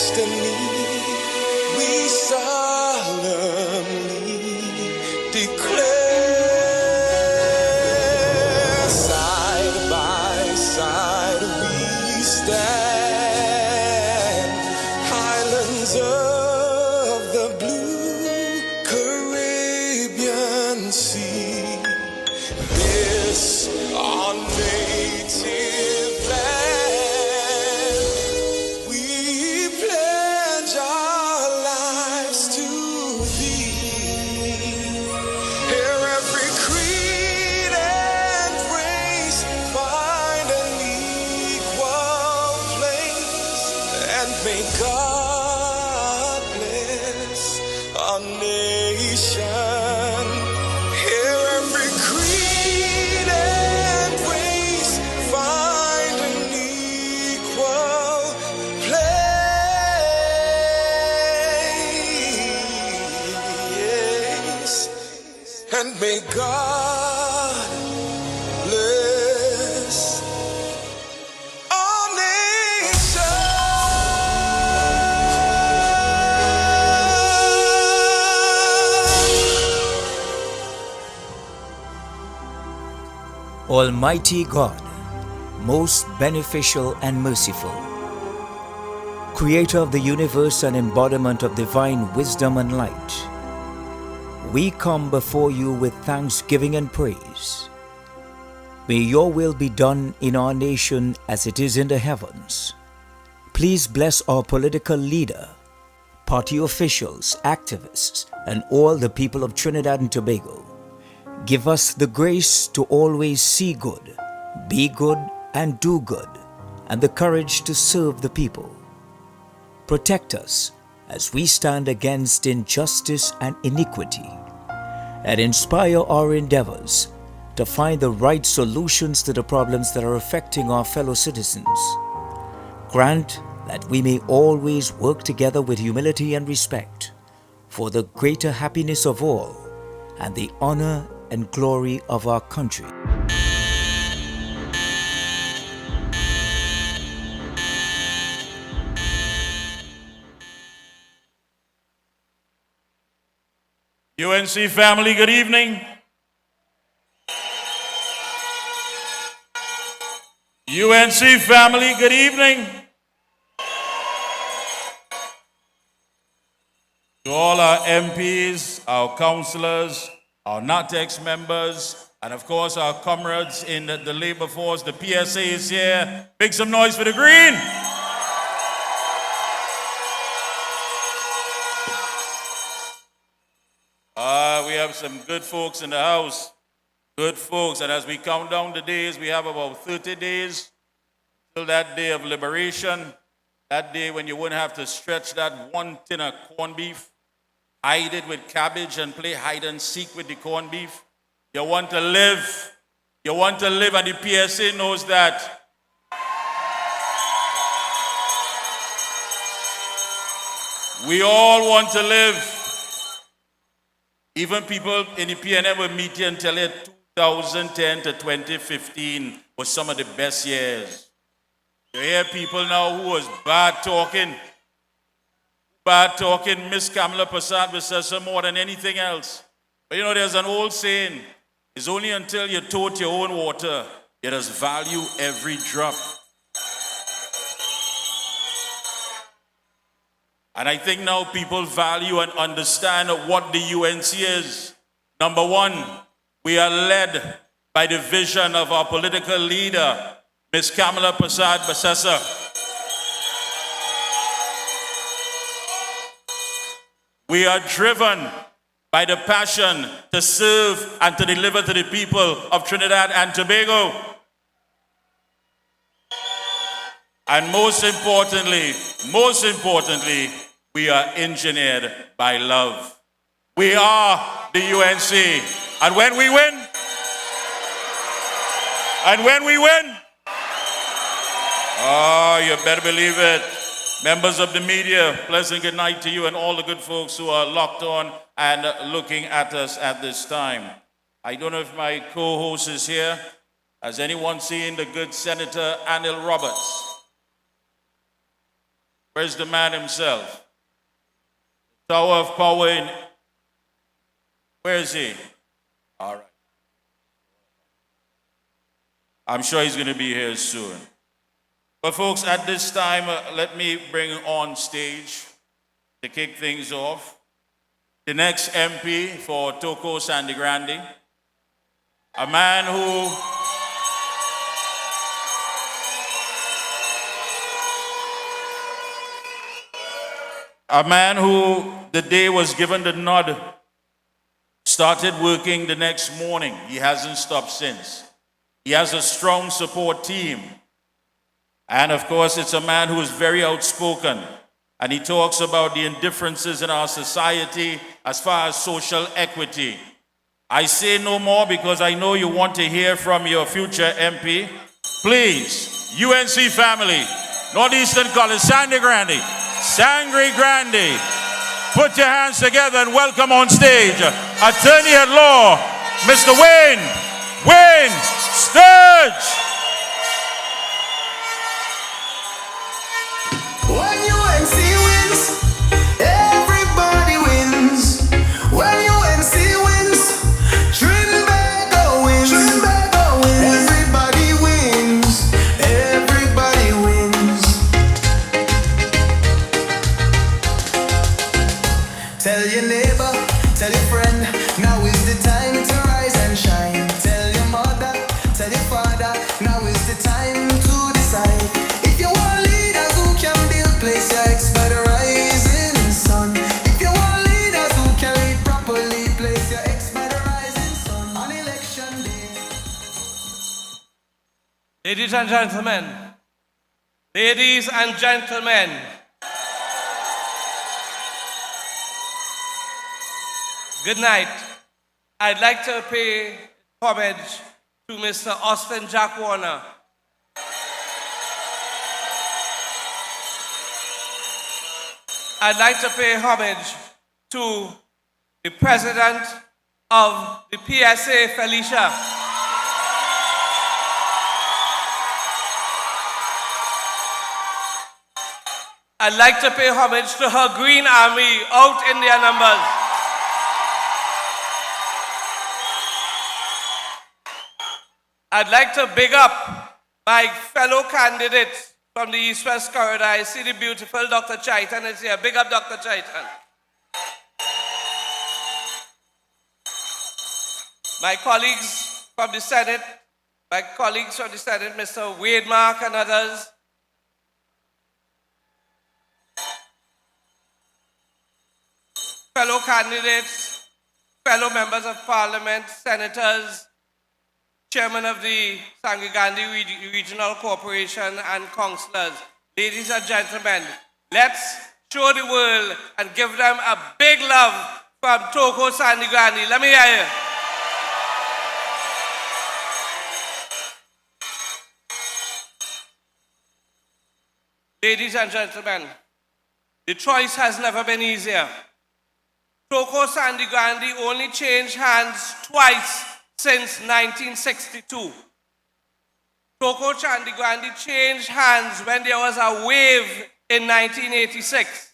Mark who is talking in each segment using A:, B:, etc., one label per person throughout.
A: destiny, we solemnly declare, side by side we stand, highlands of the blue Caribbean Sea, this our native land. We pledge our lives to thee. Here every creed and race find an equal place, and may God bless our nation. Here every creed and race find an equal place, and may God bless our nation.
B: Almighty God, most beneficial and merciful, Creator of the universe and embodiment of divine wisdom and light, we come before you with thanksgiving and praise. May your will be done in our nation as it is in the heavens. Please bless our political leader, party officials, activists, and all the people of Trinidad and Tobago. Give us the grace to always see good, be good, and do good, and the courage to serve the people. Protect us as we stand against injustice and iniquity, and inspire our endeavors to find the right solutions to the problems that are affecting our fellow citizens. Grant that we may always work together with humility and respect for the greater happiness of all and the honor and glory of our country.
C: UNC family, good evening. UNC family, good evening. To all our MPs, our councillors, our NATEX members, and of course our comrades in the labor force, the PSA is here. Make some noise for the green. We have some good folks in the house. Good folks, and as we count down the days, we have about 30 days till that day of liberation. That day when you wouldn't have to stretch that one tin of corned beef, hide it with cabbage and play hide and seek with the corned beef. You want to live. You want to live, and the PSA knows that. We all want to live. Even people in the PNM will meet you and tell you 2010 to 2015 was some of the best years. You hear people now who was bad talking Miss Kamala Persad more than anything else. But you know, there's an old saying, it's only until you tote your own water, you just value every drop. And I think now people value and understand what the UNC is. Number one, we are led by the vision of our political leader, Ms. Kamala Persad Basesa. We are driven by the passion to serve and to deliver to the people of Trinidad and Tobago. And most importantly, we are engineered by love. We are the UNC. And when we win, you better believe it. Members of the media, pleasant good night to you and all the good folks who are locked on and looking at us at this time. I don't know if my co-host is here. Has anyone seen the good Senator Anil Roberts? Where's the man himself? Tower of Power in... Where is he? All right. I'm sure he's going to be here soon. But folks, at this time, let me bring on stage to kick things off the next MP for Toko Sangre Grande, a man who the day was given the nod, started working the next morning. He hasn't stopped since. He has a strong support team. And of course, it's a man who is very outspoken. And he talks about the indifferences in our society as far as social equity. I say no more because I know you want to hear from your future MP. Please, UNC family, Northeastern College, Sangre Grande, put your hands together and welcome on stage Attorney at Law, Mr. Wayne Sturge.
A: When UNC wins, everybody wins. When UNC wins, Trinbago wins. Everybody wins. Everybody wins. Tell your neighbor, tell your friend, now is the time to rise and shine. Tell your mother, tell your father, now is the time to decide. If you want leaders who can build, place your ex by the rising sun. If you want leaders who can lead properly, place your ex by the rising sun. On election day.
D: Ladies and gentlemen, good night. I'd like to pay homage to Mr. Austin Jack Warner. I'd like to pay homage to the president of the PSA, Felicia. I'd like to pay homage to her Green Army out in their numbers. I'd like to big up my fellow candidates from the East-West Corridor. I see the beautiful Dr. Chaitan is here. Big up Dr. Chaitan. My colleagues from the Senate, Mr. Wade Mark and others. Fellow candidates, fellow members of parliament, senators, chairman of the Sangre Grande Regional Corporation and councillors. Ladies and gentlemen, let's show the world and give them a big love from Toko Sangre Grande. Let me hear you. Ladies and gentlemen, the choice has never been easier. Toko Sangre Grande only changed hands twice since 1962. Toko Sangre Grande changed hands when there was a wave in 1986.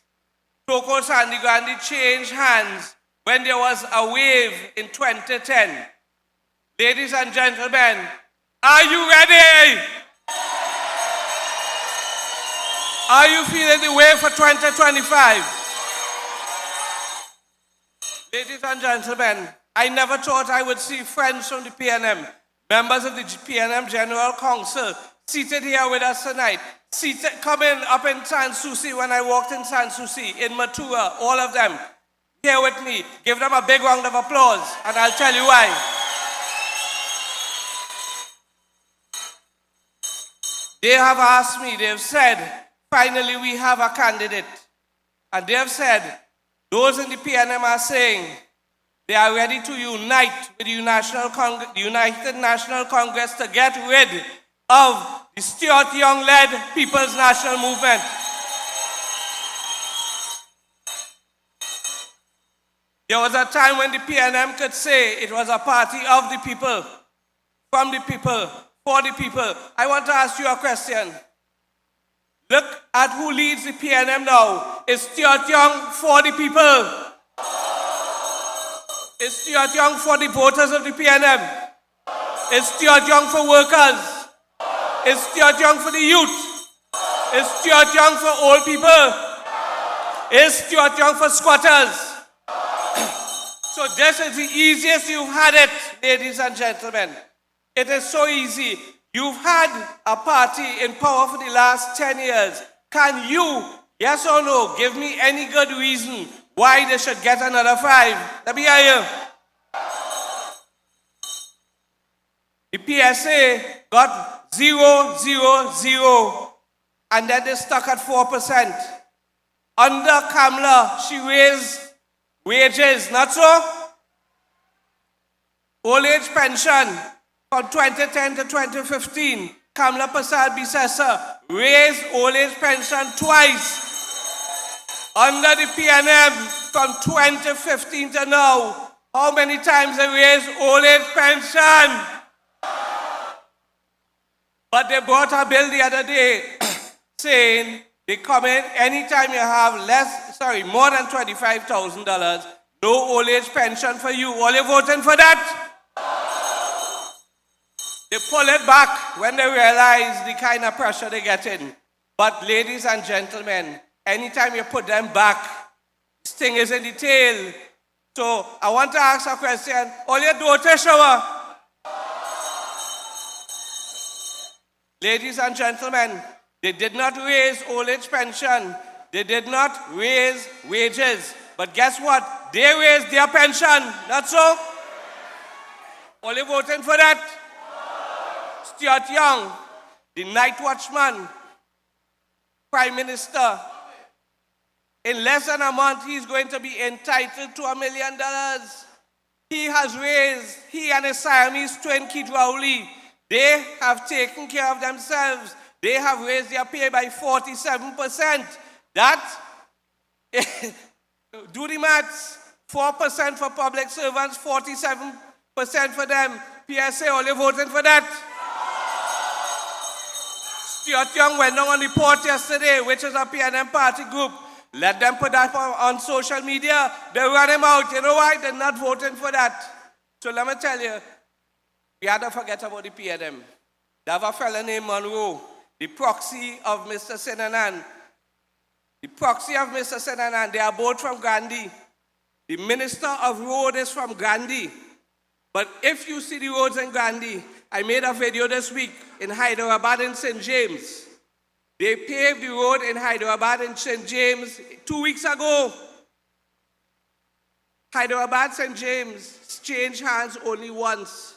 D: Toko Sangre Grande changed hands when there was a wave in 2010. Ladies and gentlemen, are you ready? Are you feeling the wave for 2025? Ladies and gentlemen, I never thought I would see friends from the PNM, members of the PNM General Council, seated here with us tonight, coming up in Sans Souci when I walked in Sans Souci, in Matua, all of them, here with me. Give them a big round of applause, and I'll tell you why. They have asked me, they've said, finally we have a candidate. And they have said, those in the PNM are saying they are ready to unite with the United National Congress to get rid of the Stuart Young-led People's National Movement. There was a time when the PNM could say it was a party of the people, from the people, for the people. I want to ask you a question. Look at who leads the PNM now. It's Stuart Young for the people. It's Stuart Young for the voters of the PNM. It's Stuart Young for workers. It's Stuart Young for the youth. It's Stuart Young for old people. It's Stuart Young for squatters. So this is the easiest you've had it, ladies and gentlemen. It is so easy. You've had a party in power for the last 10 years. Can you, yes or no, give me any good reason why they should get another 5? Let me hear you. The PSA got 0, 0, 0, and then they stuck at 4%. Under Kamala, she raised wages, not so? Old age pension from 2010 to 2015, Kamala Persad-Bissessar raised old age pension twice. Under the PNM from 2015 to now, how many times they raised old age pension? But they brought a bill the other day saying they come in anytime you have more than $25,000, no old age pension for you. All you voting for that? They pull it back when they realize the kind of pressure they get in. But ladies and gentlemen, anytime you put them back, sting is in the tail. So I want to ask a question. All you do to shower. Ladies and gentlemen, they did not raise old age pension. They did not raise wages. But guess what? They raised their pension. Not so? All you voting for that? Stuart Young, the night watchman, Prime Minister. In less than a month, he's going to be entitled to $1 million. He has raised, he and his Siamese twin, Kid Rowley, they have taken care of themselves. They have raised their pay by 47%. That, do the maths, 4% for public servants, 47% for them. PSA, all you voting for that? Stuart Young went down on the port yesterday, which is a PNM party group. Let them put that on social media. They run him out. You know why? They're not voting for that. So let me tell you, we had to forget about the PNM. They have a fellow named Monroe, the proxy of Mr. Sinanan. The proxy of Mr. Sinanan, they are both from Grande. The Minister of Road is from Grande. But if you see the roads in Grande, I made a video this week in Hyderabad and St. James. They paved the road in Hyderabad and St. James 2 weeks ago. Hyderabad, St. James changed hands only once.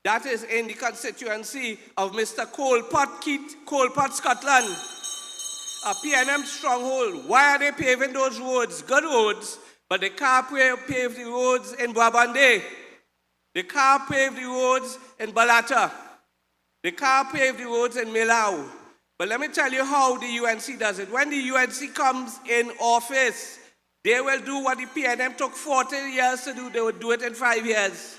D: That is in the constituency of Mr. Colpot, Scotland. A PNM stronghold. Why are they paving those roads? Good roads, but they can't pave the roads in Brabande. They can't pave the roads in Balata. They can't pave the roads in Milau. But let me tell you how the UNC does it. When the UNC comes in office, they will do what the PNM took 40 years to do. They will do it in 5 years.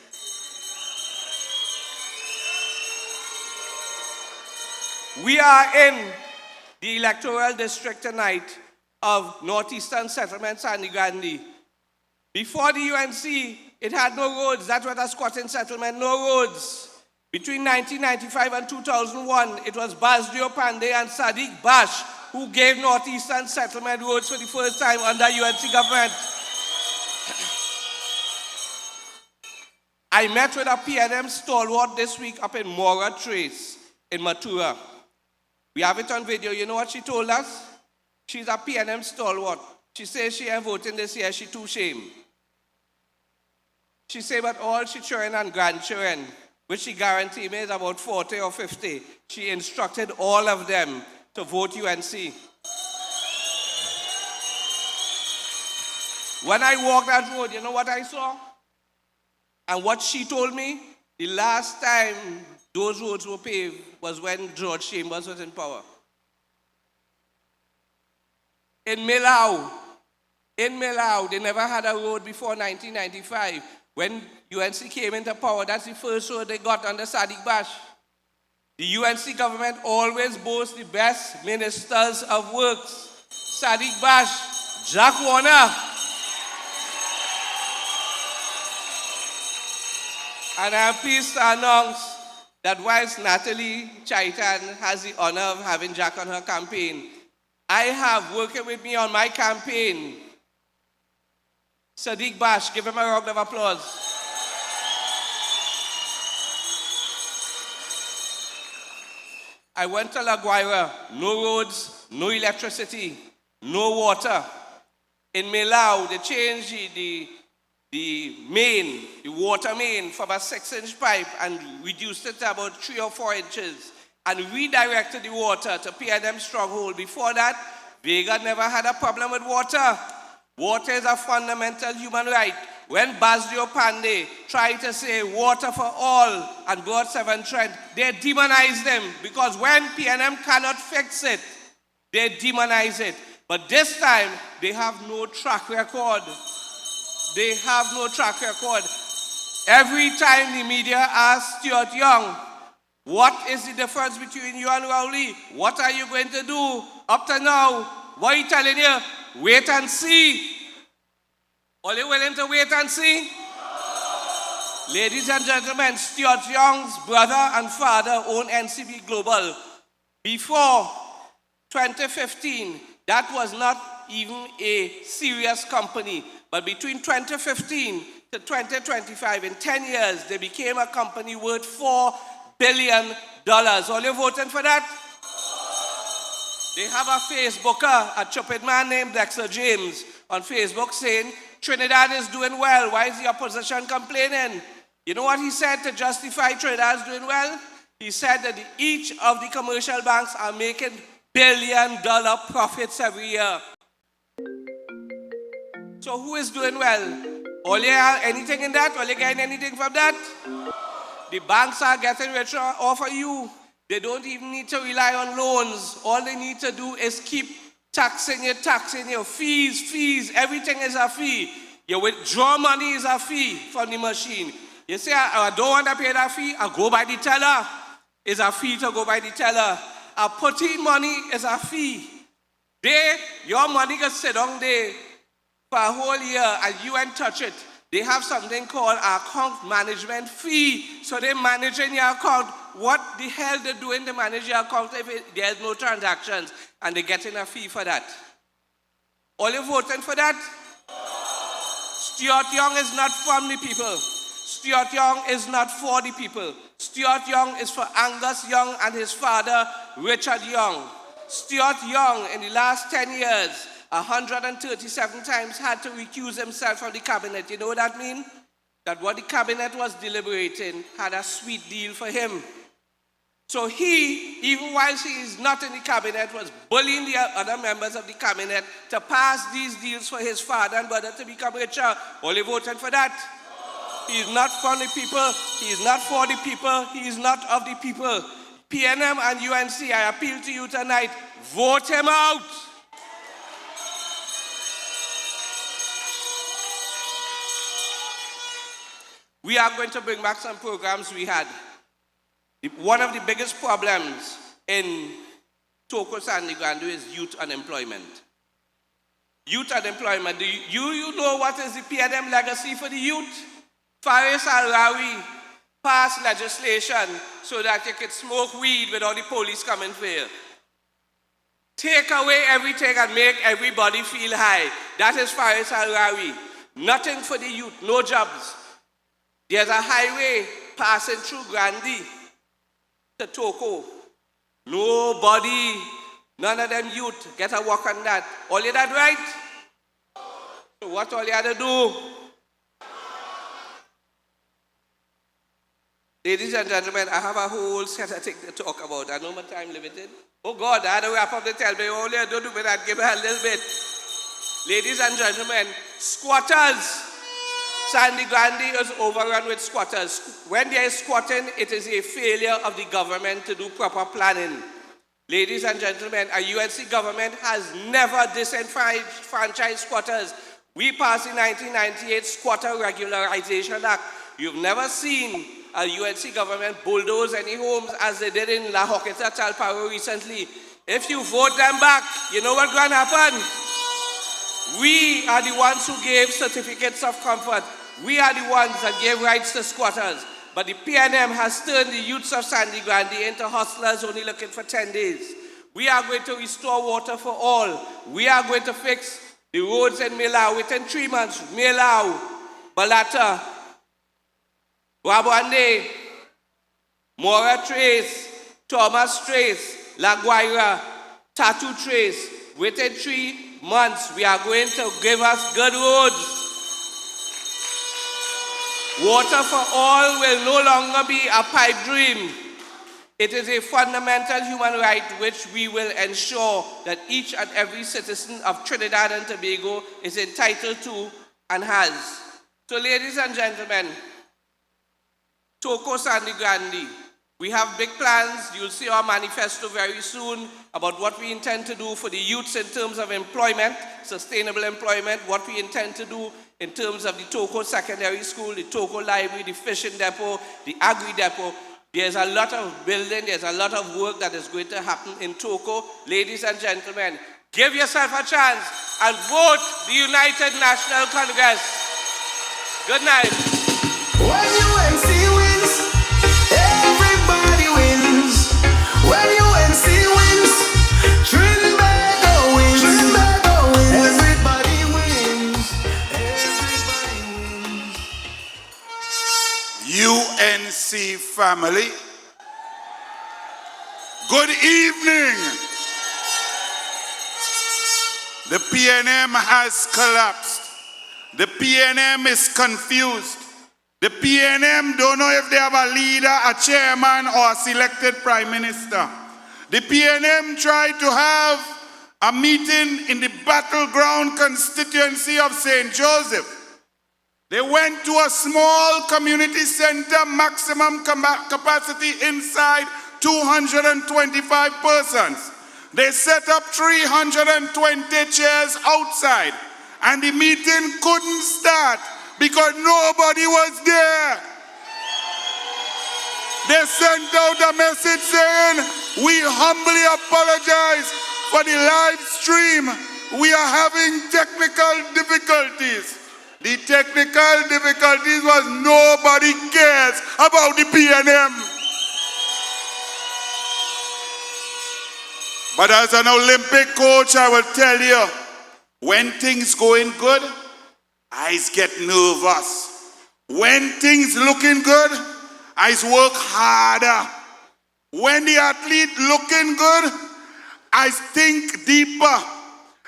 D: We are in the electoral district tonight of Northeastern Settlement, Sangre Grande. Before the UNC, it had no roads. That's what a squatting settlement, no roads. Between 1995 and 2001, it was Basdio Pandey and Sadiq Bash who gave Northeastern Settlement roads for the first time under UNC government. I met with a PNM stalwart this week up in Mora Trace in Matura. We have it on video. You know what she told us? She's a PNM stalwart. She says she ain't voting this year. She too ashamed. She said, but all she children and grandchildren, which she guaranteed me is about 40 or 50, she instructed all of them to vote UNC. When I walked that road, you know what I saw? And what she told me? The last time those roads were paved was when George Chambers was in power. In Milau, they never had a road before 1995. When UNC came into power, that's the first road they got under Sadiq Bash. The UNC government always boasts the best ministers of works. Sadiq Bash, Jack Warner. And I am pleased to announce that whilst Natalie Chaitan has the honor of having Jack on her campaign, I have working with me on my campaign, Sadiq Bash. Give him a round of applause. I went to La Guaira, no roads, no electricity, no water. In Melau, they changed the water main from a 6-inch pipe and reduced it to about 3 or 4 inches and redirected the water to PNM Stronghold. Before that, Vega never had a problem with water. Water is a fundamental human right. When Basdio Pandey tried to say water for all and brought Severn Trent, they demonized them because when PNM cannot fix it, they demonize it. But this time, they have no track record. They have no track record. Every time the media asks Stuart Young, what is the difference between you and Rowley? What are you going to do? Up to now, what are you telling you? Wait and see. Are you willing to wait and see? Ladies and gentlemen, Stuart Young's brother and father own NCB Global. Before 2015, that was not even a serious company. But between 2015 to 2025, in 10 years, they became a company worth $4 billion. Are you voting for that? They have a Facebooker, a stupid man named Dexter James, on Facebook saying, Trinidad is doing well. Why is the opposition complaining? You know what he said to justify Trinidad is doing well? He said that each of the commercial banks are making billion-dollar profits every year. So who is doing well? All you have anything in that? All you getting anything from that? The banks are getting richer off of you. They don't even need to rely on loans. All they need to do is keep taxing you. Fees. Everything is a fee. You withdraw money is a fee from the machine. You say, I don't want to pay that fee. I go by the teller. It's a fee to go by the teller. I put in money is a fee. Your money can sit down there for a whole year and you ain't touch it. They have something called account management fee. So they're managing your account. What the hell they doing to manage your account if there's no transactions and they're getting a fee for that? All you voting for that? Stuart Young is not from the people. Stuart Young is not for the people. Stuart Young is for Angus Young and his father, Richard Young. Stuart Young, in the last 10 years, 137 times had to recuse himself from the cabinet. You know what that means? That what the cabinet was deliberating had a sweet deal for him. So he, even whilst he is not in the cabinet, was bullying the other members of the cabinet to pass these deals for his father and brother to become richer. Only voted for that. He is not from the people. He is not for the people. He is not of the people. PNM and UNC, I appeal to you tonight, vote him out. We are going to bring back some programs we had. One of the biggest problems in Toko Sangre Grande is youth unemployment. Youth unemployment. Do you know what is the PNM legacy for the youth? Faris Al-Rawi passed legislation so that you could smoke weed without the police coming for you. Take away everything and make everybody feel high. That is Faris Al-Rawi. Nothing for the youth, no jobs. There's a highway passing through Grande to Toko. Nobody, none of them youth get a walk on that. All you that right? So what all you had to do? Ladies and gentlemen, I have a whole set of things to talk about. I know my time limited. Oh God, I had to wrap up the tell me. All you had to do with that, give me a little bit. Ladies and gentlemen, squatters. Sangre Grande is overrun with squatters. When there is squatting, it is a failure of the government to do proper planning. Ladies and gentlemen, a UNC government has never disenfranchised squatters. We passed the 1998 Squatter Regularization Act. You've never seen UNC government bulldoze any homes as they did in La Joqueta, Talparo recently. If you vote them back, you know what's going to happen? We are the ones who gave certificates of comfort. We are the ones that gave rights to squatters. But the PNM has turned the youths of Sangre Grande into hustlers only looking for 10 days. We are going to restore water for all. We are going to fix the roads in Milau within 3 months. Milau, Balata, Wabwande, Mora Trace, Thomas Trace, La Guaira, Tattoo Trace. Within 3 months, we are going to give us good roads. Water for all will no longer be a pipe dream. It is a fundamental human right which we will ensure that each and every citizen of Trinidad and Tobago is entitled to and has. So ladies and gentlemen, Toko Sangre Grande, we have big plans. You'll see our manifesto very soon about what we intend to do for the youths in terms of employment, sustainable employment, what we intend to do in terms of the Toko Secondary School, the Toko Library, the Fishing Depot, the Agri Depot. There's a lot of building, there's a lot of work that is going to happen in Toko. Ladies and gentlemen, give yourself a chance and vote the United National Congress. Good night.
A: When UNC wins, everybody wins. When UNC wins, Trinidad wins. Trinidad wins. Everybody wins. Everybody wins.
E: UNC family, good evening. The PNM has collapsed. The PNM is confused. The PNM don't know if they have a leader, a chairman, or a selected prime minister. The PNM tried to have a meeting in the battleground constituency of St. Joseph. They went to a small community center, maximum capacity inside 225 persons. They set up 320 chairs outside, and the meeting couldn't start because nobody was there. They sent out a message saying, "We humbly apologize for the live stream. We are having technical difficulties." The technical difficulties was nobody cares about the PNM. But as an Olympic coach, I will tell you, when things going good, I get nervous. When things looking good, I work harder. When the athlete looking good, I think deeper.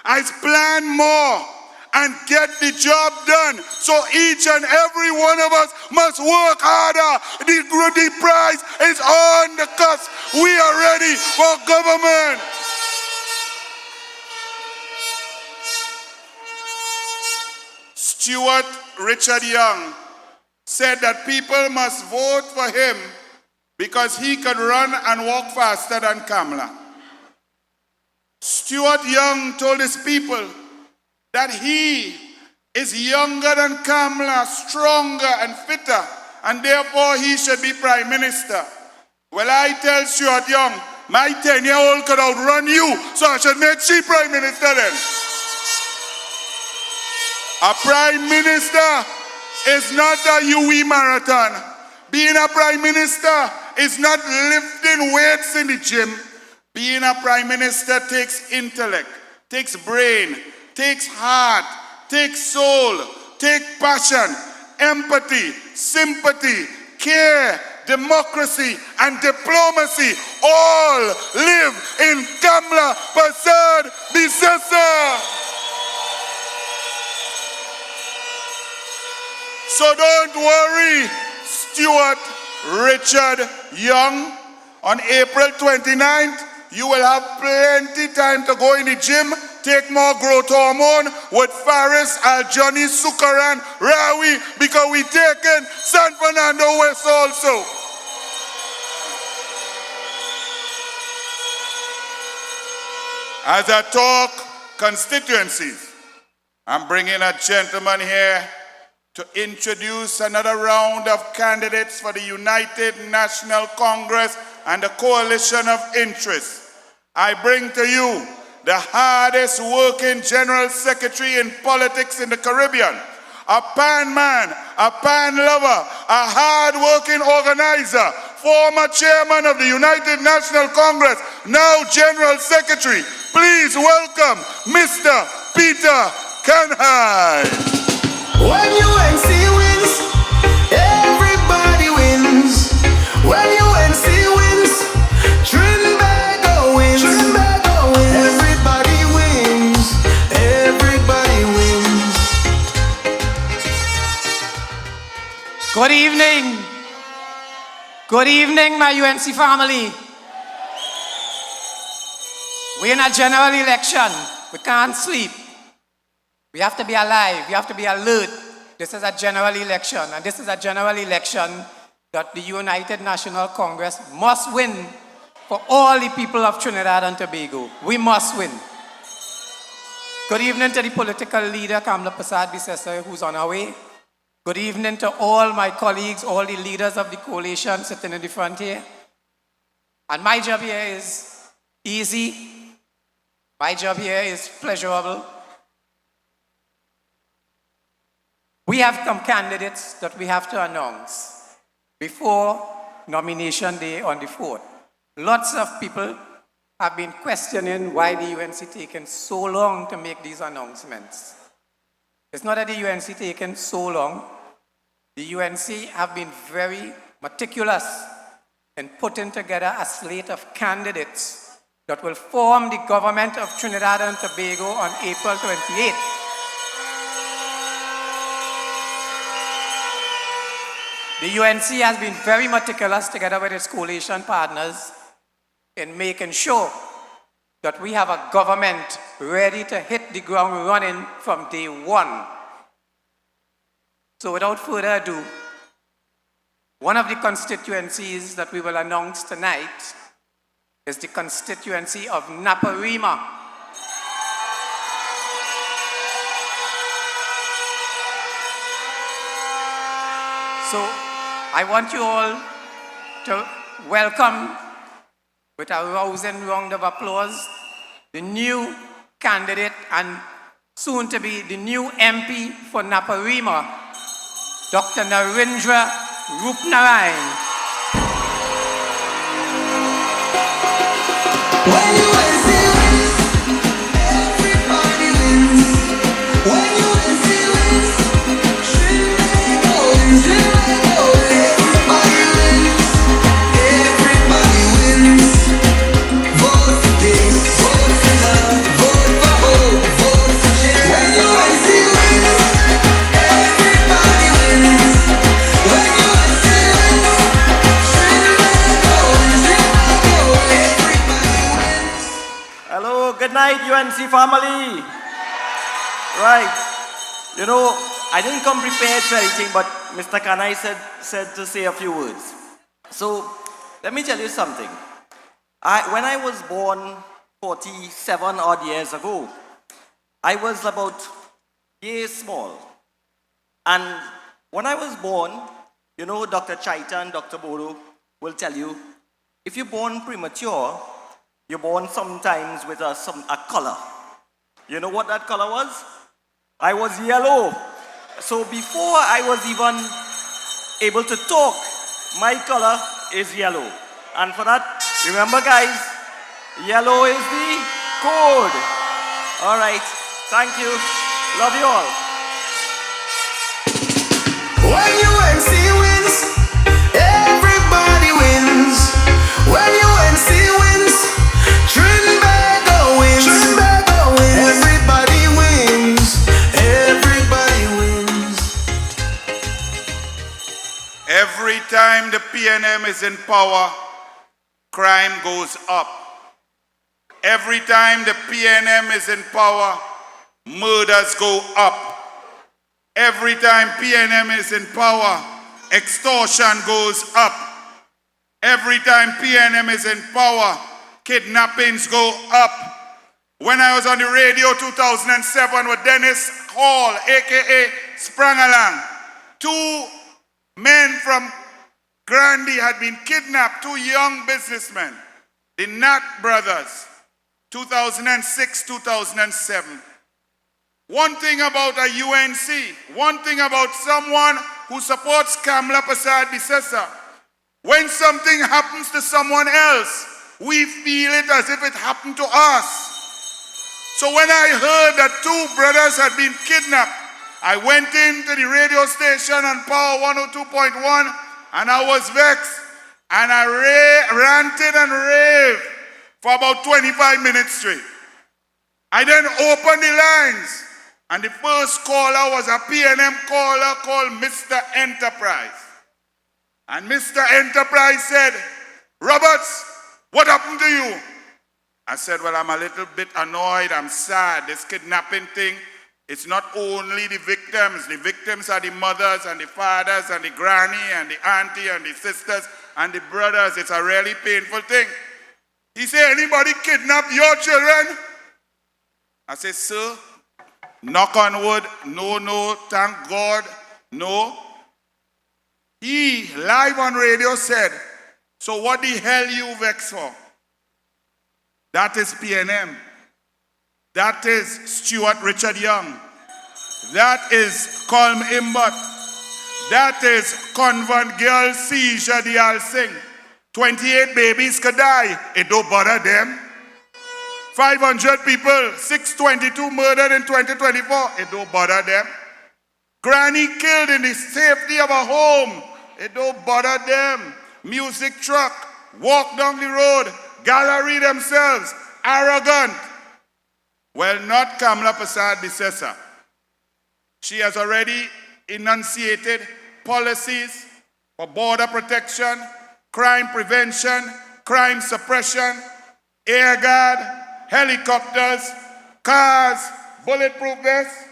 E: I plan more and get the job done. So each and every one of us must work harder. The prize is on the cusp. We are ready for government. Stuart Richard Young said that people must vote for him because he could run and walk faster than Kamala. Stuart Young told his people that he is younger than Kamala, stronger and fitter, and therefore he should be prime minister. Well, I tell Stuart Young, my 10-year-old could outrun you, so I should make she prime minister then. A prime minister is not a UE marathon. Being a prime minister is not lifting weights in the gym. Being a prime minister takes intellect, takes brain, takes heart, takes soul, takes passion, empathy, sympathy, care, democracy, and diplomacy all live in Kamla Prasad Bisesa. So don't worry, Stuart Richard Young. On April 29th, you will have plenty time to go in the gym, take more growth hormone with Faris, Aljani, Sukaran, Rawi, because we taking San Fernando West also. As I talk constituencies, I'm bringing a gentleman here to introduce another round of candidates for the United National Congress and the Coalition of Interests. I bring to you the hardest working General Secretary in politics in the Caribbean, a pan man, a pan lover, a hard-working organizer, former chairman of the United National Congress, now General Secretary. Please welcome Mr. Peter Canhai.
A: When UNC wins, everybody wins. When UNC wins, Trinbago wins. Trinbago wins. Everybody wins. Everybody wins.
F: Good evening. Good evening, my UNC family. We're in a general election. We can't sleep. We have to be alive. We have to be alert. This is a general election, and this is a general election that the United National Congress must win for all the people of Trinidad and Tobago. We must win. Good evening to the political leader, Kamla Prasad Bisesa, who's on our way. Good evening to all my colleagues, all the leaders of the coalition sitting in the front here. And my job here is easy. My job here is pleasurable. We have some candidates that we have to announce before nomination day on the 4th. Lots of people have been questioning why the UNC taken so long to make these announcements. It's not that the UNC taken so long. The UNC have been very meticulous in putting together a slate of candidates that will form the government of Trinidad and Tobago on April 28th. The UNC has been very meticulous together with its coalition partners in making sure that we have a government ready to hit the ground running from day one. So without further ado, one of the constituencies that we will announce tonight is the constituency of Naparima. So I want you all to welcome with a rousing round of applause the new candidate and soon to be the new MP for Naparima, Dr. Narendra Rupnarayan.
A: When UNC wins, everybody wins. When UNC wins, Trinbago wins. Trinbago wins. Everybody wins. Everybody wins. Vote for this. Vote for love. Vote for hope. Vote for change. When UNC wins, everybody wins. When UNC wins, Trinbago wins. Trinbago wins. Everybody wins.
G: Hello, good night, UNC family. Right. You know, I didn't come prepared for anything, but Mr. Kanai said to say a few words. So, let me tell you something. When I was born 47 odd years ago, I was about years small. And when I was born, you know, Dr. Chaita and Dr. Bodo will tell you, if you're born premature, you're born sometimes with a color. You know what that color was? I was yellow. So before I was even able to talk, my color is yellow. And for that, remember guys, yellow is the code. All right, thank you. Love you all.
A: When UNC wins, everybody wins. When UNC wins, Trinbago wins. Trinbago wins. Everybody wins. Everybody wins.
E: Every time the PNM is in power, crime goes up. Every time the PNM is in power, murders go up. Every time PNM is in power, extortion goes up. Every time PNM is in power, kidnappings go up. When I was on the radio 2007 with Dennis Hall, aka Sprangalang, two men from Grande had been kidnapped, two young businessmen, the Nat brothers, 2006, 2007. One thing about a UNC, one thing about someone who supports Kamla Prasad Bisesa, when something happens to someone else, we feel it as if it happened to us. So when I heard that two brothers had been kidnapped, I went into the radio station on Power 102.1 and I was vexed. And I ranted and raved for about 25 minutes straight. I then opened the lines and the first caller was a PNM caller called Mr. Enterprise. And Mr. Enterprise said, "Roberts, what happened to you?" I said, "Well, I'm a little bit annoyed. I'm sad. This kidnapping thing, it's not only the victims. The victims are the mothers and the fathers and the granny and the auntie and the sisters and the brothers. It's a really painful thing." He said, "Anybody kidnap your children?" I said, "Sir, knock on wood, no, thank God, no." He, live on radio, said, "So what the hell you vex for?" That is PNM. That is Stuart Richard Young. That is Colm Imbot. That is Convent Girl Seizure Dial Singh. 28 babies could die. It don't bother them. 500 people, 622 murdered in 2024. It don't bother them. Granny killed in the safety of a home. It don't bother them. Music truck, walk down the road, gallery themselves, arrogant. Well, not Kamla Prasad Bisesa. She has already enunciated policies for border protection, crime prevention, crime suppression, air guard, helicopters, cars, bulletproof vests.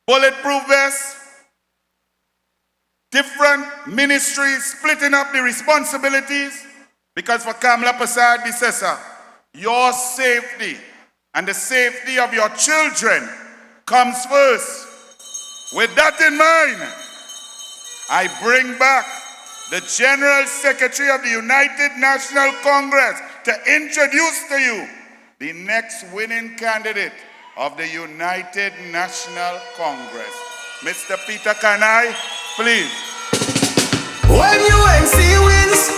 E: Bulletproof vests, different ministries splitting up the responsibilities, because for Kamla Prasad Bisesa, your safety and the safety of your children comes first. With that in mind, I bring back the General Secretary of the United National Congress to introduce to you the next winning candidate of the United National Congress. Mr. Peter Kanai, please.
A: When UNC wins,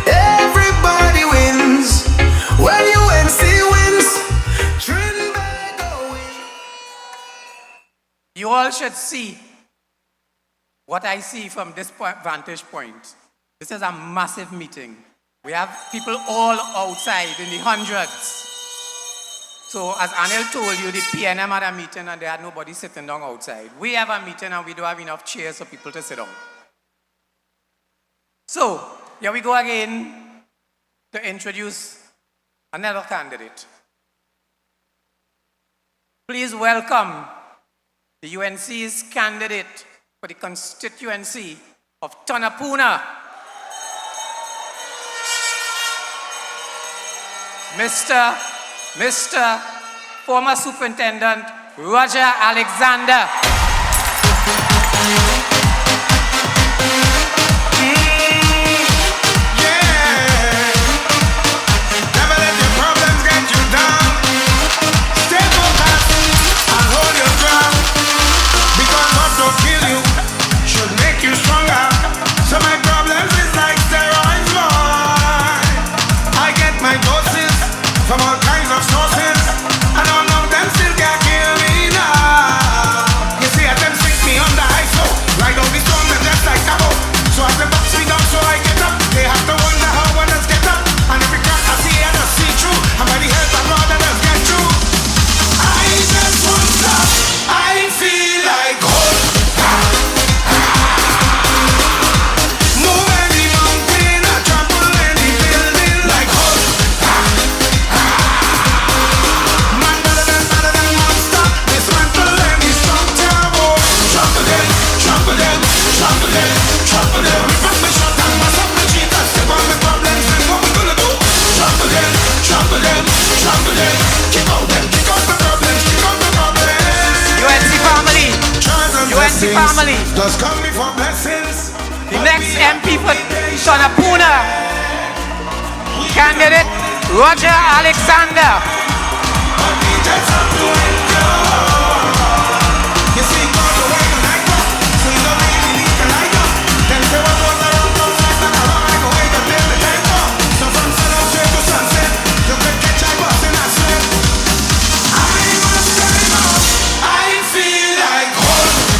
A: everybody wins. When UNC wins, Trinbago wins.
F: You all should see what I see from this vantage point. This is a massive meeting. We have people all outside in the hundreds. So as Anil told you, the PNM had a meeting and they had nobody sitting down outside. We have a meeting and we don't have enough chairs for people to sit down. So here we go again to introduce another candidate. Please welcome the UNC's candidate for the constituency of Tanapuna, Mr. former Superintendent Roger Alexander.
H: From all kinds of sources, and all of them still can't kill me now.
A: Just come before blessings.
F: The next MP for Sonapuna, candidate Roger Alexander.
A: Just have to endure. You see, God, the way the night goes, so you don't really need to light up. Then say what goes around comes back around. I go wait until the time comes. So from sun straight to sunset, you can catch a bus in a sweat. I must tell you, I feel like holding.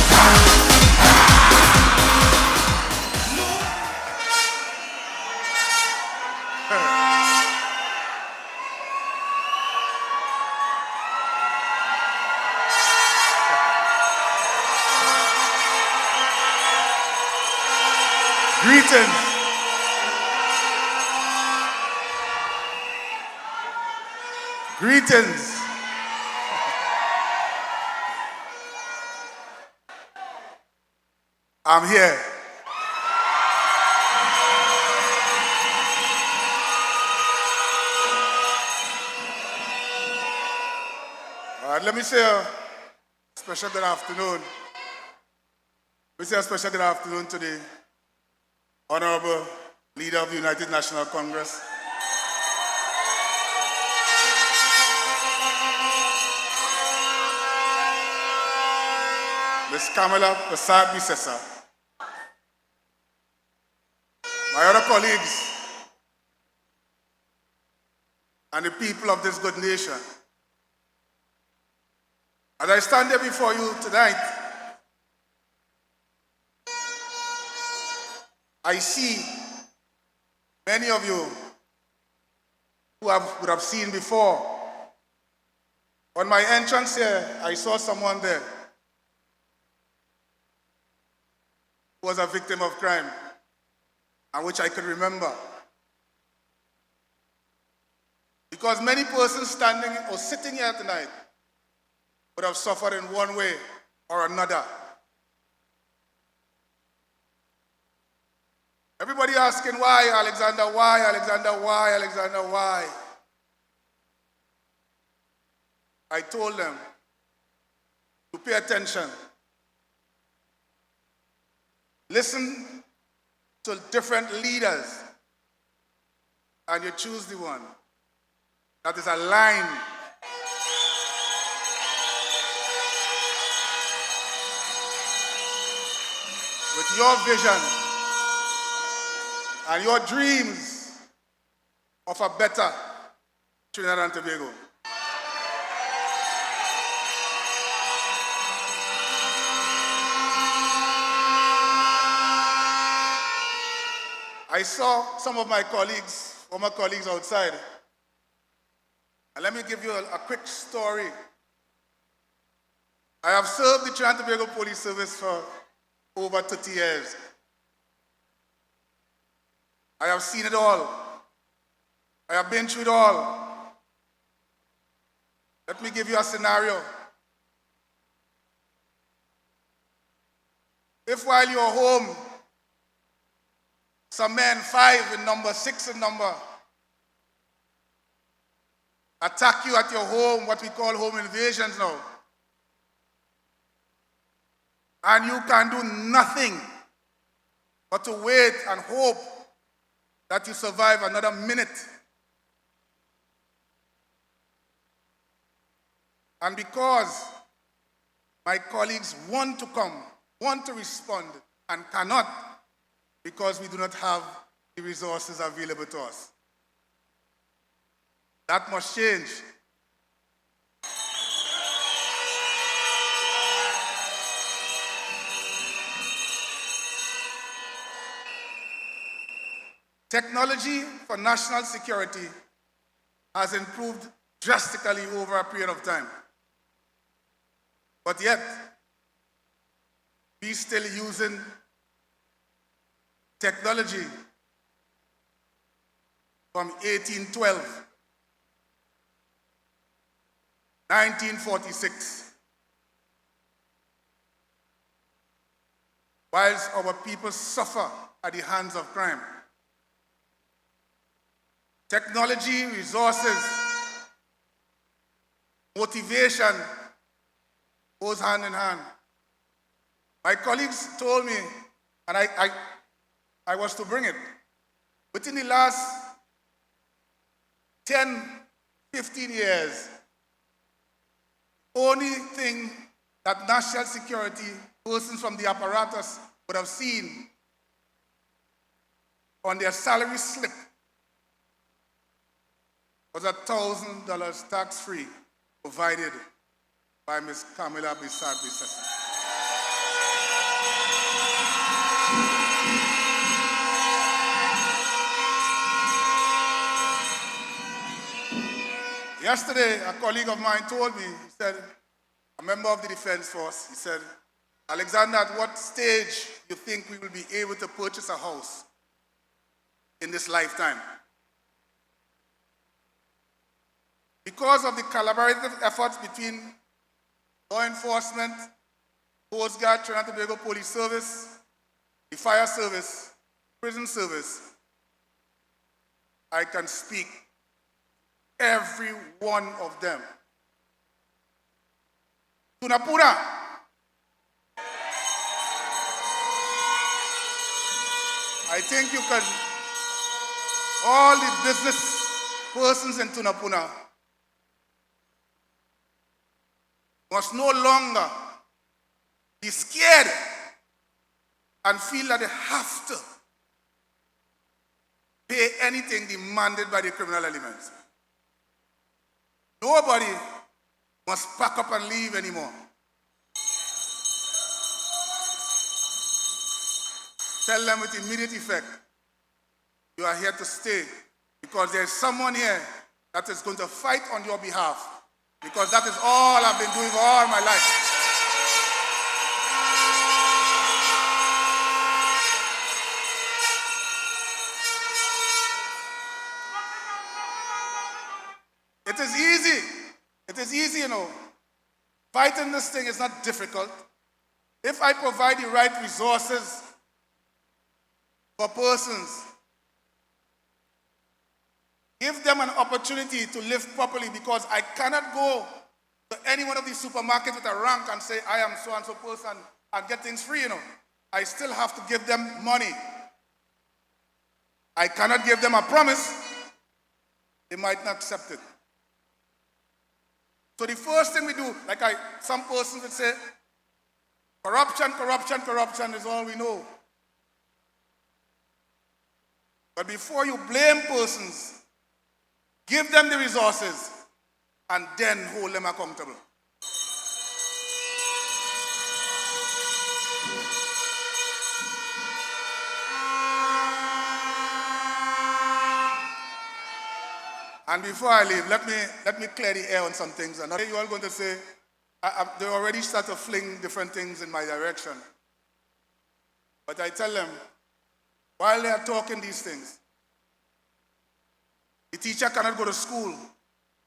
E: Greetings. Greetings. I'm here. All right, let me say a special good afternoon. Let me say a special good afternoon to the Honorable Leader of the United National Congress, Ms. Kamala Prasad-Bissessar, my other colleagues, and the people of this good nation. As I stand here before you tonight, I see many of you who would have seen before. On my entrance here, I saw someone there who was a victim of crime, and which I could remember. Because many persons standing or sitting here tonight would have suffered in one way or another. Everybody asking why, Alexander, why, Alexander, why, Alexander, why? I told them to pay attention. Listen to different leaders, and you choose the one that is aligned with your vision and your dreams of a better Trinidad and Tobago. I saw some of my colleagues, former colleagues outside. And let me give you a quick story. I have served the Trinidad and Tobago Police Service for over 30 years. I have seen it all. I have been through it all. Let me give you a scenario. If while you're home, some men, 5 in number, 6 in number, attack you at your home, what we call home invasions now, and you can do nothing but to wait and hope that you survive another minute. And because my colleagues want to come, want to respond, and cannot, because we do not have the resources available to us. That must change. Technology for national security has improved drastically over a period of time. But yet, we still using technology from 1812, 1946, whilst our people suffer at the hands of crime. Technology, resources, motivation goes hand in hand.
H: My colleagues told me, and I was to bring it, within the last 10, 15 years, only thing that national security persons from the apparatus would have seen on their salary slip was $1,000 tax-free provided by Ms. Camilla Bissard-Bissessi. Yesterday, a colleague of mine told me, he said, a member of the Defense Force, he said, Alexander, at what stage do you think we will be able to purchase a house in this lifetime? Because of the collaborative efforts between law enforcement, Coast Guard, Trinidad and Tobago Police Service, the Fire Service, Prison Service, I can speak every one of them. Tunapuna, I think you can, all the business persons in Tunapuna must no longer be scared and feel that they have to pay anything demanded by the criminal elements. Nobody must pack up and leave anymore. Tell them with immediate effect, you are here to stay because there is someone here that is going to fight on your behalf, because that is all I've been doing all my life. It is easy. It is easy, you know. Fighting this thing is not difficult. If I provide the right resources for persons, give them an opportunity to live properly, because I cannot go to any one of these supermarkets with a rank and say, I am so-and-so person and get things free, you know. I still have to give them money. I cannot give them a promise. They might not accept it. So the first thing we do, like some persons would say, corruption, corruption, corruption is all we know. But before you blame persons, give them the resources and then hold them accountable. And before I leave, let me clear the air on some things. And you're all going to say, they already start to fling different things in my direction. But I tell them, while they are talking these things, the teacher cannot go to school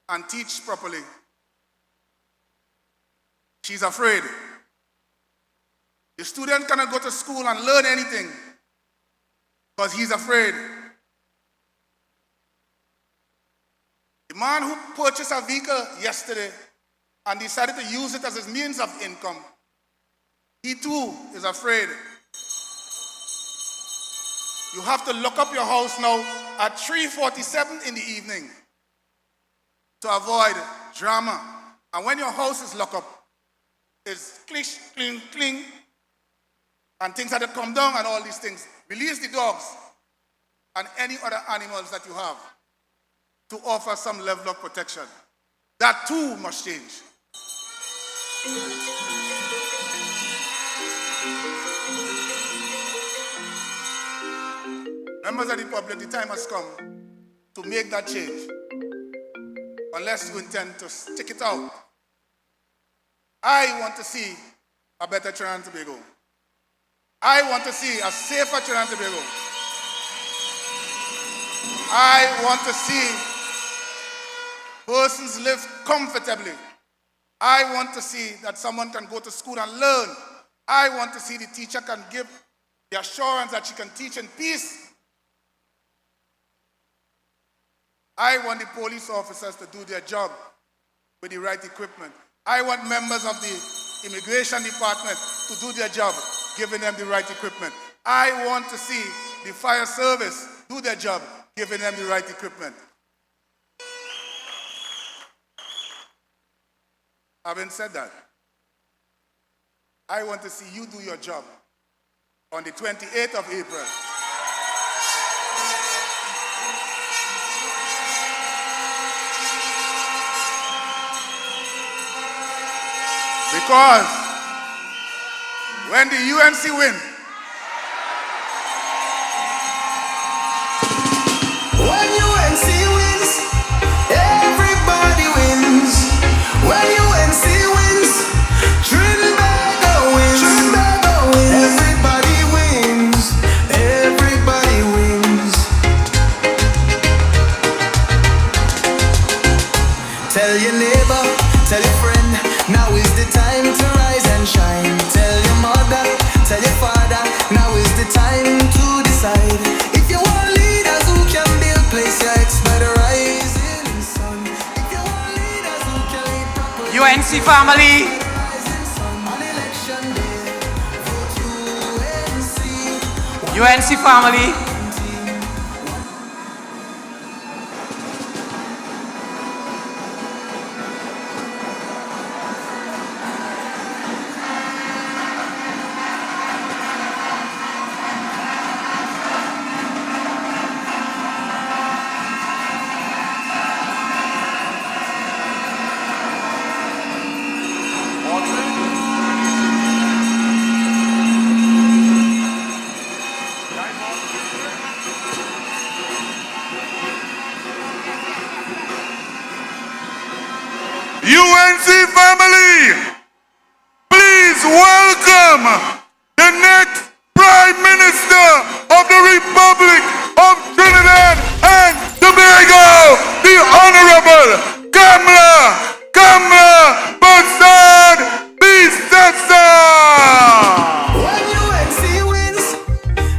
H: and teach properly. She's afraid. The student cannot go to school and learn anything because he's afraid. The man who purchased a vehicle yesterday and decided to use it as his means of income, he too is afraid. You have to lock up your house now at 3:47 in the evening to avoid drama. And when your house is locked up, it's clish, cling, cling, and things have to come down and all these things. Release the dogs and any other animals that you have to offer some level of protection. That too must change. Members of the public, the time has come to make that change. Unless you intend to stick it out. I want to see a better Trinidad and Tobago. I want to see a safer Trinidad and Tobago. I want to see persons live comfortably. I want to see that someone can go to school and learn. I want to see the teacher can give the assurance that she can teach in peace. I want the police officers to do their job with the right equipment. I want members of the immigration department to do their job, giving them the right equipment. I want to see the fire service do their job, giving them the right equipment. Having said that, I want to see you do your job on the 28th of April. Because when the UNC win,
A: When UNC wins, everybody wins. When UNC wins, Trinidad wins. Everybody wins. Everybody wins. Tell your neighbor, tell your friend, now is the time to rise and shine. Tell your mother, tell your father, now is the time to decide. If you want leaders who can build, place your ex by the rising sun. If you want leaders who can lead properly,
F: UNC family,
A: rising sun. On election day, vote UNC.
F: UNC family.
E: UNC family, please welcome the next Prime Minister of the Republic of Trinidad and Tobago, the Honorable Kamala Bassad Bissessa.
A: When UNC wins,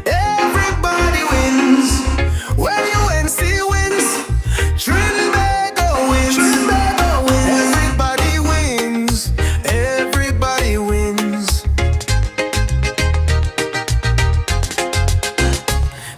A: everybody wins. When UNC wins, Trinidad wins. Everybody wins. Everybody wins.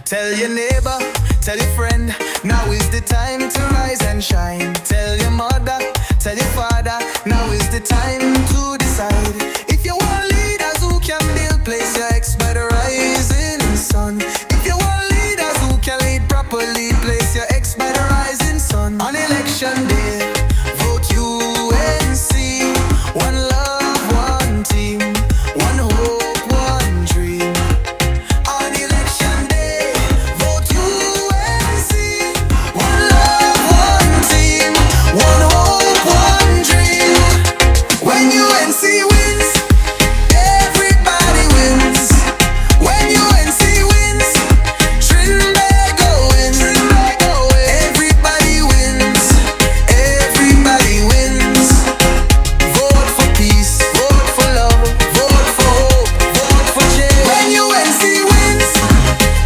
A: Tell your neighbor, tell your friend, now is the time to rise and shine. Tell your mother, tell your father, now is the time to decide. If you want leaders who can build, place your ex by the rising sun. If you want leaders who can lead properly, place your ex by the rising sun. On election day, vote UNC. One love, one team, one hope, one dream. On election day, vote UNC. One love, one team, one hope, one dream. When UNC wins, everybody wins. When UNC wins, Trinidad wins. Everybody wins. Everybody wins. Vote for peace, vote for love, vote for hope, vote for change. When UNC wins,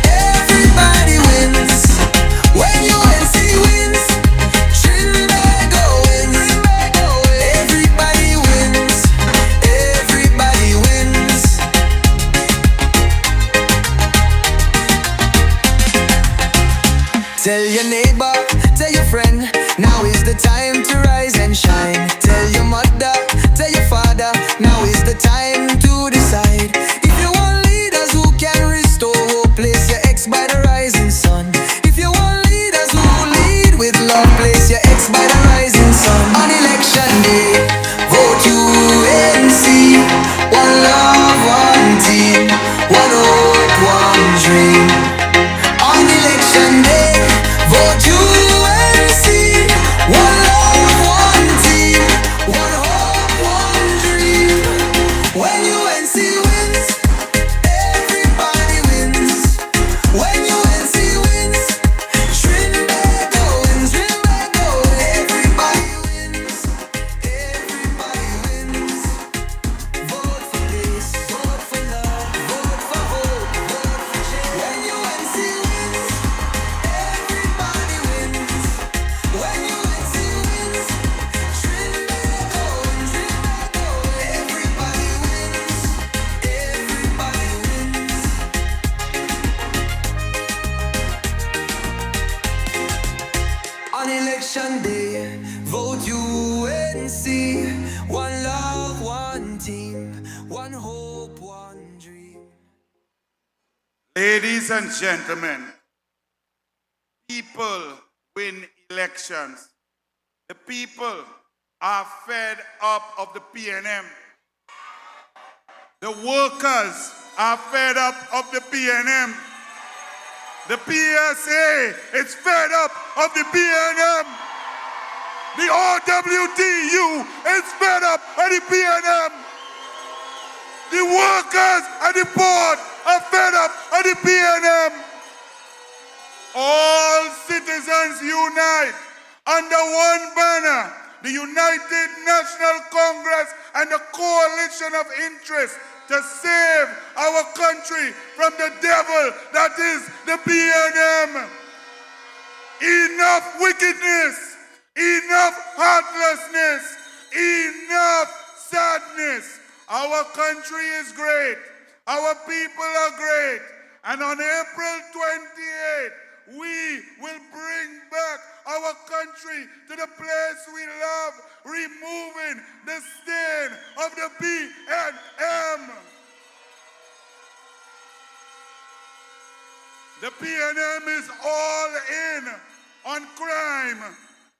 A: everybody wins. When UNC wins, Trinidad wins. Everybody wins. Everybody wins. Tell your neighbor, tell your friend, now is the time to rise and shine. Tell your mother, tell your father, now is the time to decide. If you want leaders who can restore hope, place your ex by the rising sun. If you want leaders who lead with love, place your ex by the rising sun. On election day, vote UNC. One love, one team, one hope, one dream. On election day, vote
E: Ladies and gentlemen, people win elections. The people are fed up of the PNM. The workers are fed up of the PNM. The PSA is fed up of the PNM. The RWTU is fed up of the PNM. The workers at the port are fed up of the PNM. All citizens unite under one banner, the United National Congress and the coalition of interest to save our country from the devil that is the PNM. Enough wickedness, enough heartlessness, enough sadness. Our country is great, our people are great, and on April 28th, we will bring back our country to the place we love, removing the stain of the PNM. The PNM is all in on crime.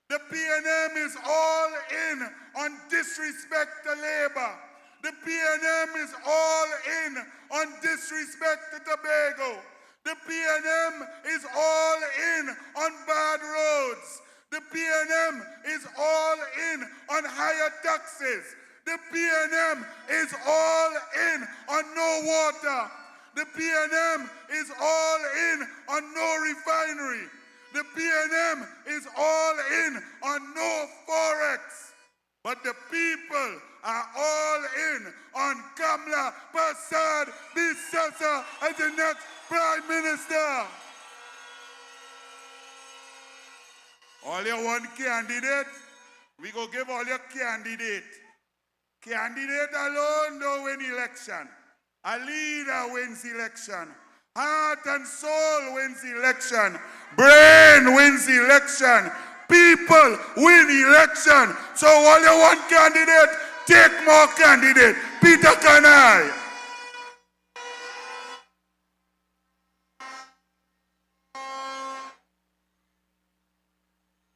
E: The PNM is all in on disrespect to labor. The PNM is all in on disrespect to Tobago. The PNM is all in on bad roads. The PNM is all in on higher taxes. The PNM is all in on no water. The PNM is all in on no refinery. The PNM is all in on no forex. But the people are all in on Kamala Prasad Bissessa as the next Prime Minister. All you one candidate, we go give all your candidate. Candidate alone don't win election. A leader wins election. Heart and soul wins election. Brain wins election. People win election. So all you one candidate, take more candidate. Peter Kanai.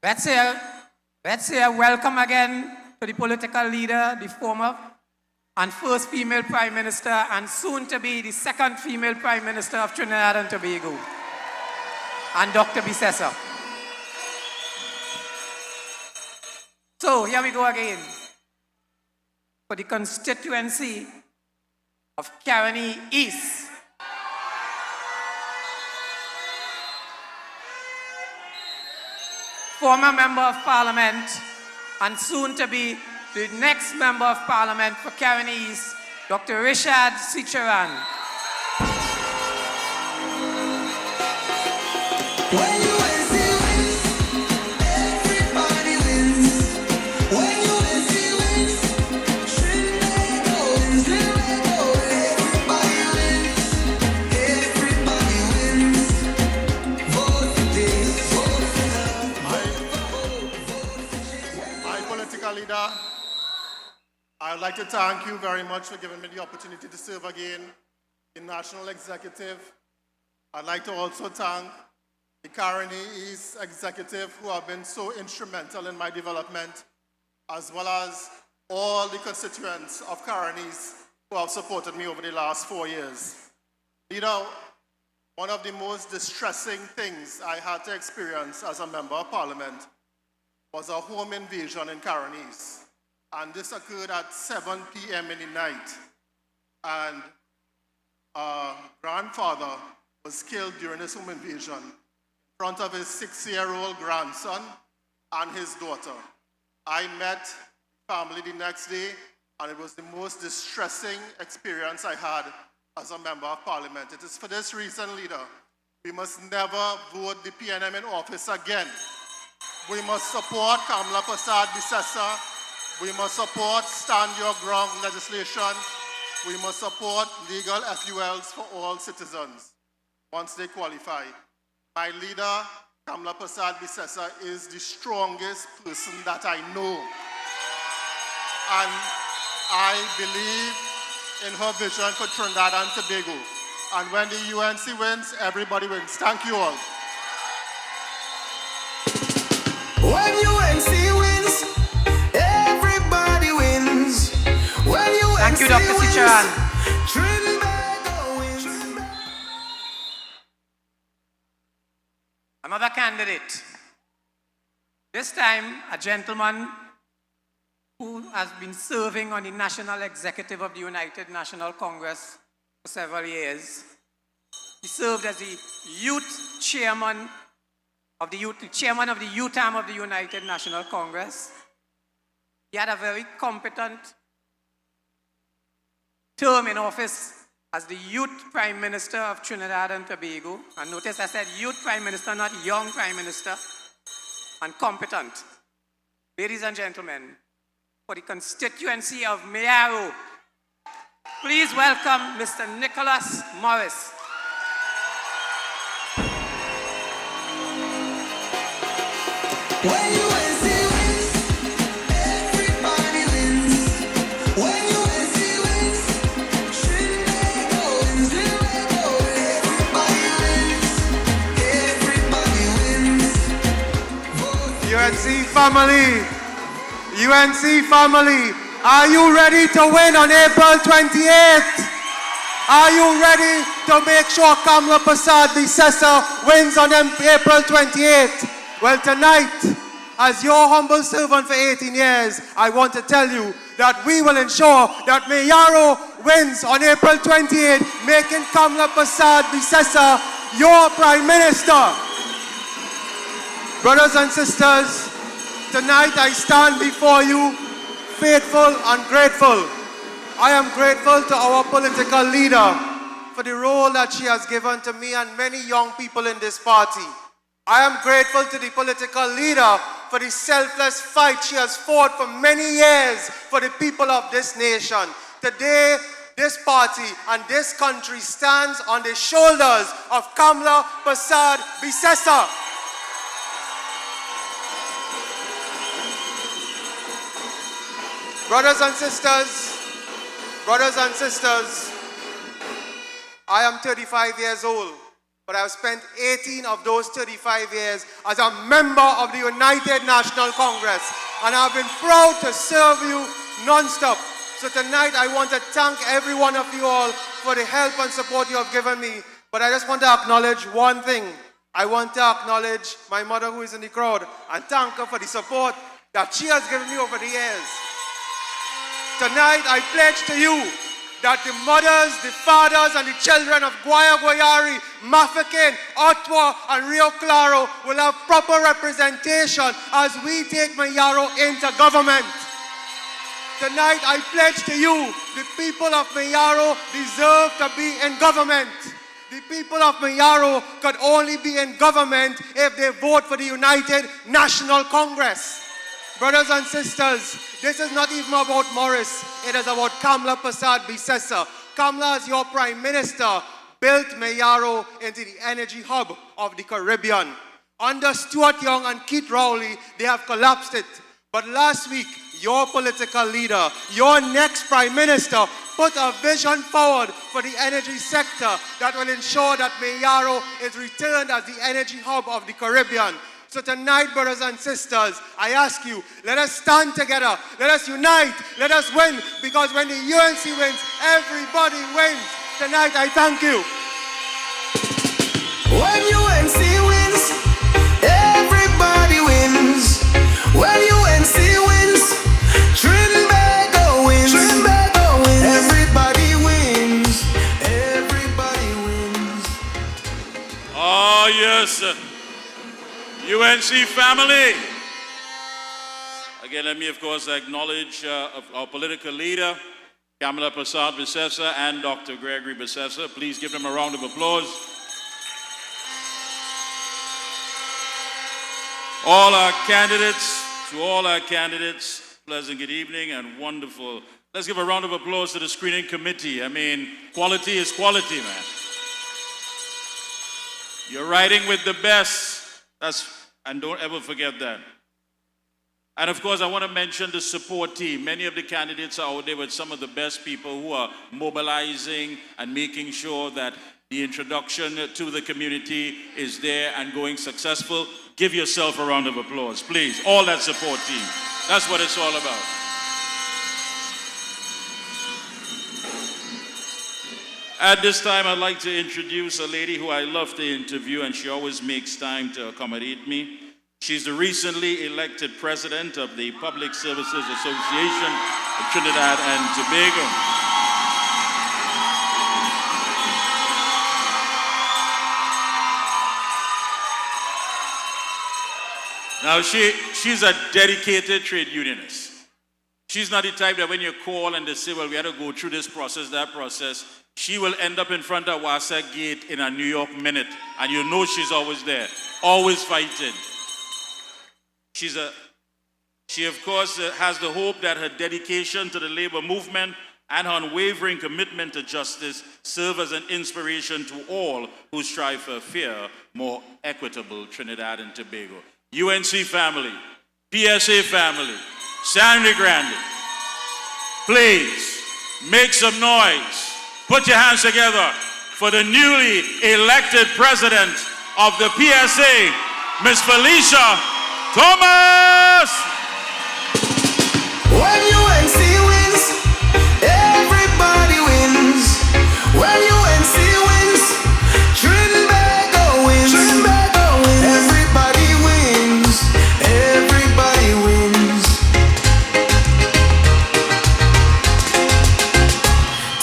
F: Let's say a welcome again to the political leader, the former and first female Prime Minister, and soon to be the second female Prime Minister of Trinidad and Tobago, and Dr. Bissessa. So here we go again for the constituency of Caroni East. Former Member of Parliament and soon to be the next Member of Parliament for Caroni East, Dr. Richard Sicharan.
A: When UNC wins, everybody wins. When UNC wins, Trinidad wins, everybody wins. Everybody wins. Vote today, vote for
I: My political leader, I would like to thank you very much for giving me the opportunity to serve again in National Executive. I'd like to also thank the Caroni East Executive who have been so instrumental in my development, as well as all the constituents of Caroni East who have supported me over the last 4 years. Leader, one of the most distressing things I had to experience as a Member of Parliament was a home invasion in Caroni East. And this occurred at 7 p.m. in the night. And a grandfather was killed during this home invasion in front of his 6-year-old grandson and his daughter. I met family the next day, and it was the most distressing experience I had as a Member of Parliament. It is for this reason, leader, we must never vote the PNM in office again. We must support Kamala Prasad Bissessa. We must support Stand Your Ground legislation. We must support legal FULs for all citizens once they qualify. My leader, Kamala Prasad Bissessa, is the strongest person that I know. And I believe in her vision for Trinidad and Tobago. And when the UNC wins, everybody wins. Thank you all.
A: When UNC wins, everybody wins. When UNC
F: Thank you, Dr.
A: wins,
F: Sicharan.
A: Trinbago wins.
F: Another candidate. This time, a gentleman who has been serving on the National Executive of the United National Congress for several years. He served as the chairman of the youth arm of the United National Congress. He had a very competent term in office as the youth prime minister of Trinidad and Tobago. And notice I said youth prime minister, not young prime minister, and competent. Ladies and gentlemen, for the constituency of Mayaro, please welcome Mr. Nicholas Morris.
A: When UNC wins, everybody wins. When UNC wins, Trinbago wins. Trinbago wins. Everybody wins.
J: UNC family, UNC family, are you ready to win on April 28th? Are you ready to make sure Kamla Prasad, the successor, wins on April 28th? Well, tonight, as your humble servant for 18 years, I want to tell you that we will ensure that Mayaro wins on April 28th, making Kamla Prasad, the successor, your Prime Minister. Brothers and sisters, tonight I stand before you faithful and grateful. I am grateful to our political leader for the role that she has given to me and many young people in this party. I am grateful to the political leader for the selfless fight she has fought for many years for the people of this nation. Today, this party and this country stands on the shoulders of Kamla Prasad Bisesa. Brothers and sisters, I am 35 years old, but I have spent 18 of those 35 years as a member of the United National Congress, and I've been proud to serve you non-stop. So tonight I want to thank every one of you all for the help and support you have given me, but I just want to acknowledge one thing. I want to acknowledge my mother who is in the crowd and thank her for the support that she has given me over the years. Tonight, I pledge to you that the mothers, the fathers, and the children of Guayari, Mafakin, Ottawa, and Rio Claro will have proper representation as we take Mayaro into government. Tonight, I pledge to you, the people of Mayaro deserve to be in government. The people of Mayaro could only be in government if they vote for the United National Congress. Brothers and sisters, this is not even about Morris. It is about Kamla Prasad Bisesa. Kamla, as your Prime Minister, built Mayaro into the energy hub of the Caribbean. Under Stuart Young and Keith Rowley, they have collapsed it. But last week, your political leader, your next Prime Minister, put a vision forward for the energy sector that will ensure that Mayaro is returned as the energy hub of the Caribbean. So tonight, brothers and sisters, I ask you, let us stand together, let us unite, let us win, because when the UNC wins, everybody wins. Tonight, I thank you.
A: When UNC wins, everybody wins. When UNC wins, Trinbago wins. Trinbago wins. Everybody wins. Everybody wins.
C: Oh, yes. UNC family. Again, let me, of course, acknowledge our political leader, Kamla Prasad Bisesa, and Dr. Gregory Bisesa. Please give them a round of applause. To all our candidates, pleasant good evening and wonderful. Let's give a round of applause to the screening committee. I mean, quality is quality, man. You're riding with the best. And don't ever forget that. And of course, I want to mention the support team. Many of the candidates are out there with some of the best people who are mobilizing and making sure that the introduction to the community is there and going successful. Give yourself a round of applause, please. All that support team. That's what it's all about. At this time, I'd like to introduce a lady who I love to interview, and she always makes time to accommodate me. She's the recently elected president of the Public Services Association of Trinidad and Tobago. Now, she's a dedicated trade unionist. She's not the type that when you call and they say, well, we had to go through this process, that process, she will end up in front of Wasa Gate in a New York minute. And you know she's always there, always fighting. She of course has the hope that her dedication to the labor movement and her unwavering commitment to justice serve as an inspiration to all who strive for a fair, more equitable Trinidad and Tobago. UNC family, PSA family, Sangre Grande, please make some noise. Put your hands together for the newly elected president of the PSA, Ms. Felicia Thomas.
A: When UNC wins, everybody wins. When UNC wins, Trinbago wins. Trinbago wins. Everybody wins. Everybody wins.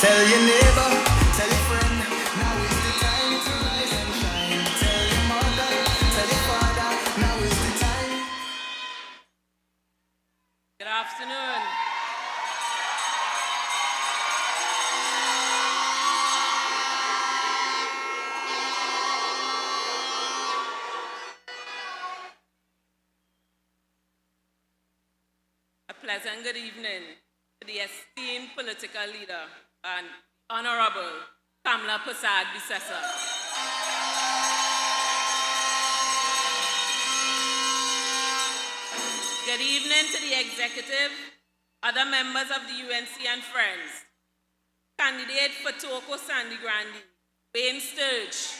A: Tell your neighbor, tell your friend, now is the time to rise and shine. Tell your mother, tell your father, now is the time.
K: Good afternoon. A pleasant good evening to the esteemed political leader and Honorable Kamla Prasad Bisesa. Good evening to the executive, other members of the UNC and friends, candidate for Toko Sangre Grande, Wayne Sturge,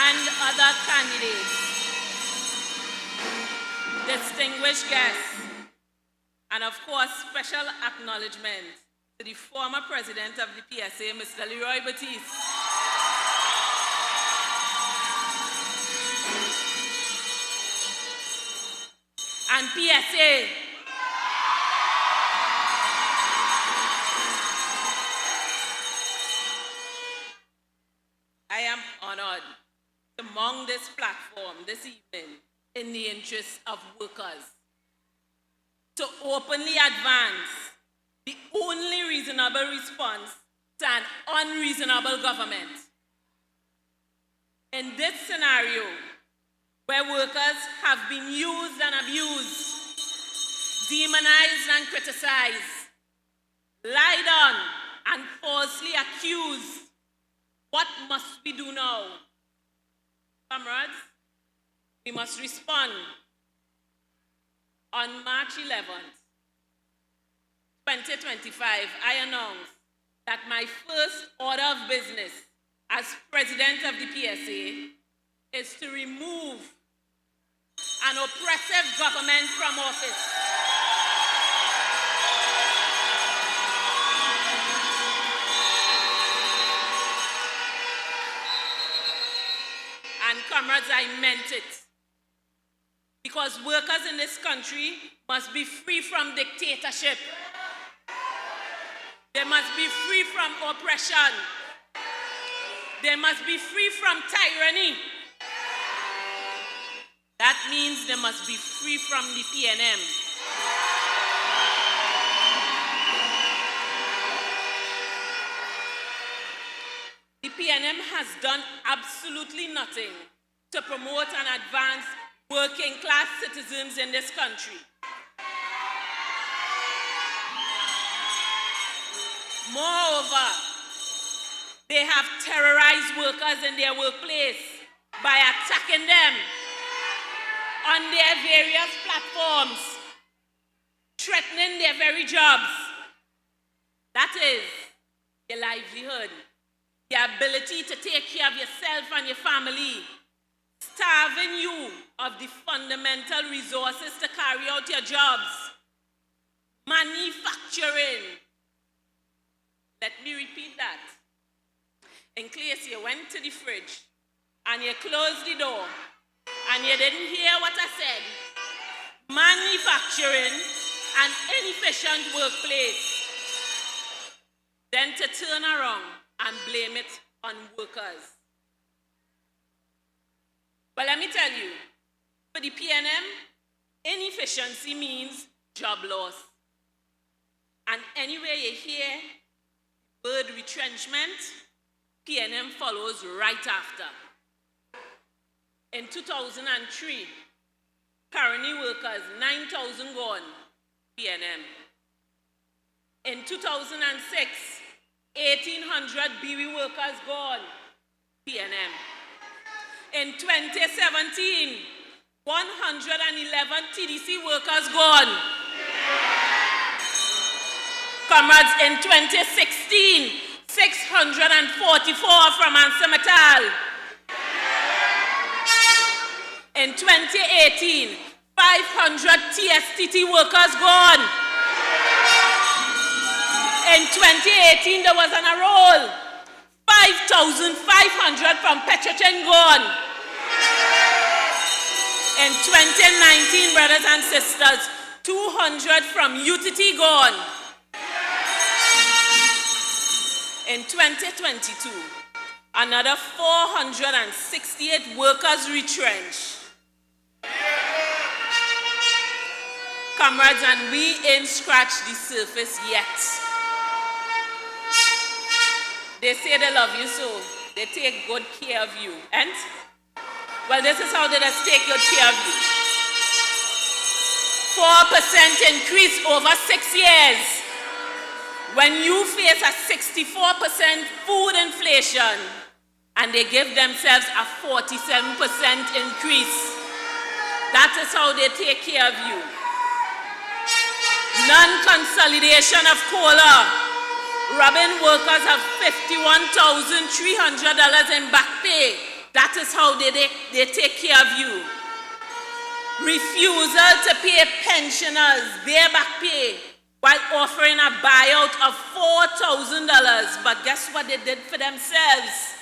K: and other candidates, distinguished guests, and of course, special acknowledgement to the former president of the PSA, Mr. Leroy Batiste. And PSA, I am honored to mount this platform this evening in the interest of workers, to openly advance the only reasonable response to an unreasonable government. In this scenario, where workers have been used and abused, demonized and criticized, lied on and falsely accused, what must we do now? Comrades, we must respond. On March 11th, 2025, I announced that my first order of business as president of the PSA is to remove an oppressive government from office. And comrades, I meant it. Because workers in this country must be free from dictatorship. They must be free from oppression. They must be free from tyranny. That means they must be free from the PNM. The PNM has done absolutely nothing to promote and advance working class citizens in this country. Moreover, they have terrorized workers in their workplace by attacking them, on their various platforms, threatening their very jobs. That is your livelihood, your ability to take care of yourself and your family, starving you of the fundamental resources to carry out your jobs. Manufacturing. Let me repeat that. In case you went to the fridge and you closed the door and you didn't hear what I said, manufacturing an inefficient workplace, then to turn around and blame it on workers. But let me tell you, for the PNM, inefficiency means job loss. And anywhere you hear the word retrenchment, PNM follows right after. In 2003, Caroni workers, 9,000 gone, PNM. In 2006, 1,800 BW workers gone, PNM. In 2017, 111 TDC workers gone. Comrades, in 2016, 644 from Ansemetal. In 2018, 500 TSTT workers gone. In 2018, there was on a roll, 5,500 from Petrochem gone. In 2019, brothers and sisters, 200 from UTT gone. In 2022, another 468 workers retrenched. Comrades, and we ain't scratched the surface yet. They say they love you, so they take good care of you. And, well, this is how they just take good care of you. 4% increase over 6 years. When you face a 64% food inflation and they give themselves a 47% increase, that is how they take care of you. Non-consolidation of COLA. Robin workers have $51,300 in back pay. That is how they take care of you. Refusal to pay pensioners their back pay while offering a buyout of $4,000. But guess what they did for themselves?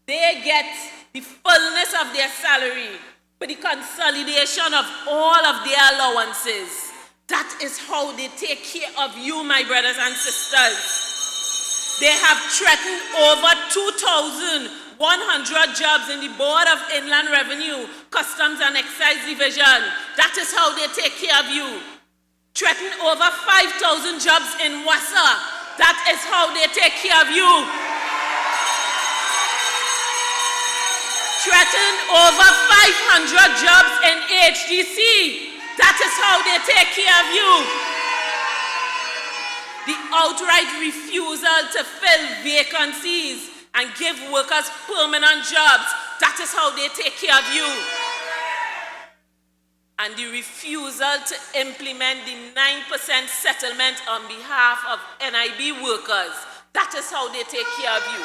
K: They get the fullness of their salary with the consolidation of all of their allowances. That is how they take care of you, my brothers and sisters. They have threatened over 2,100 jobs in the Board of Inland Revenue, Customs and Excise Division. That is how they take care of you. Threatened over 5,000 jobs in WASA. That is how they take care of you. Threatened over 500 jobs in HDC. That is how they take care of you. The outright refusal to fill vacancies and give workers permanent jobs. That is how they take care of you. And the refusal to implement the 9% settlement on behalf of NIB workers. That is how they take care of you.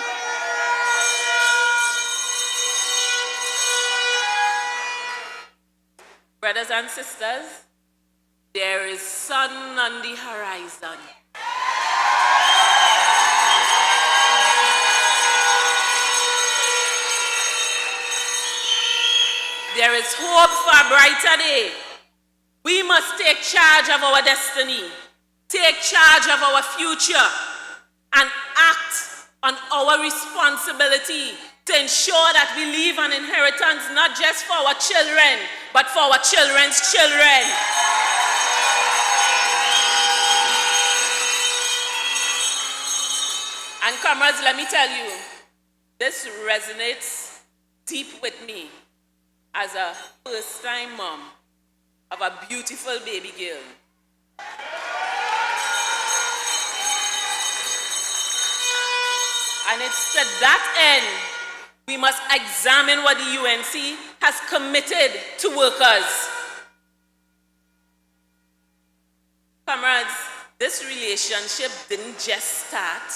K: Brothers and sisters, there is sun on the horizon. There is hope for a brighter day. We must take charge of our destiny, take charge of our future, and act on our responsibility to ensure that we leave an inheritance not just for our children, but for our children's children. And comrades, let me tell you, this resonates deep with me as a first-time mom of a beautiful baby girl. And it's to that end we must examine what the UNC has committed to workers. Comrades, this relationship didn't just start.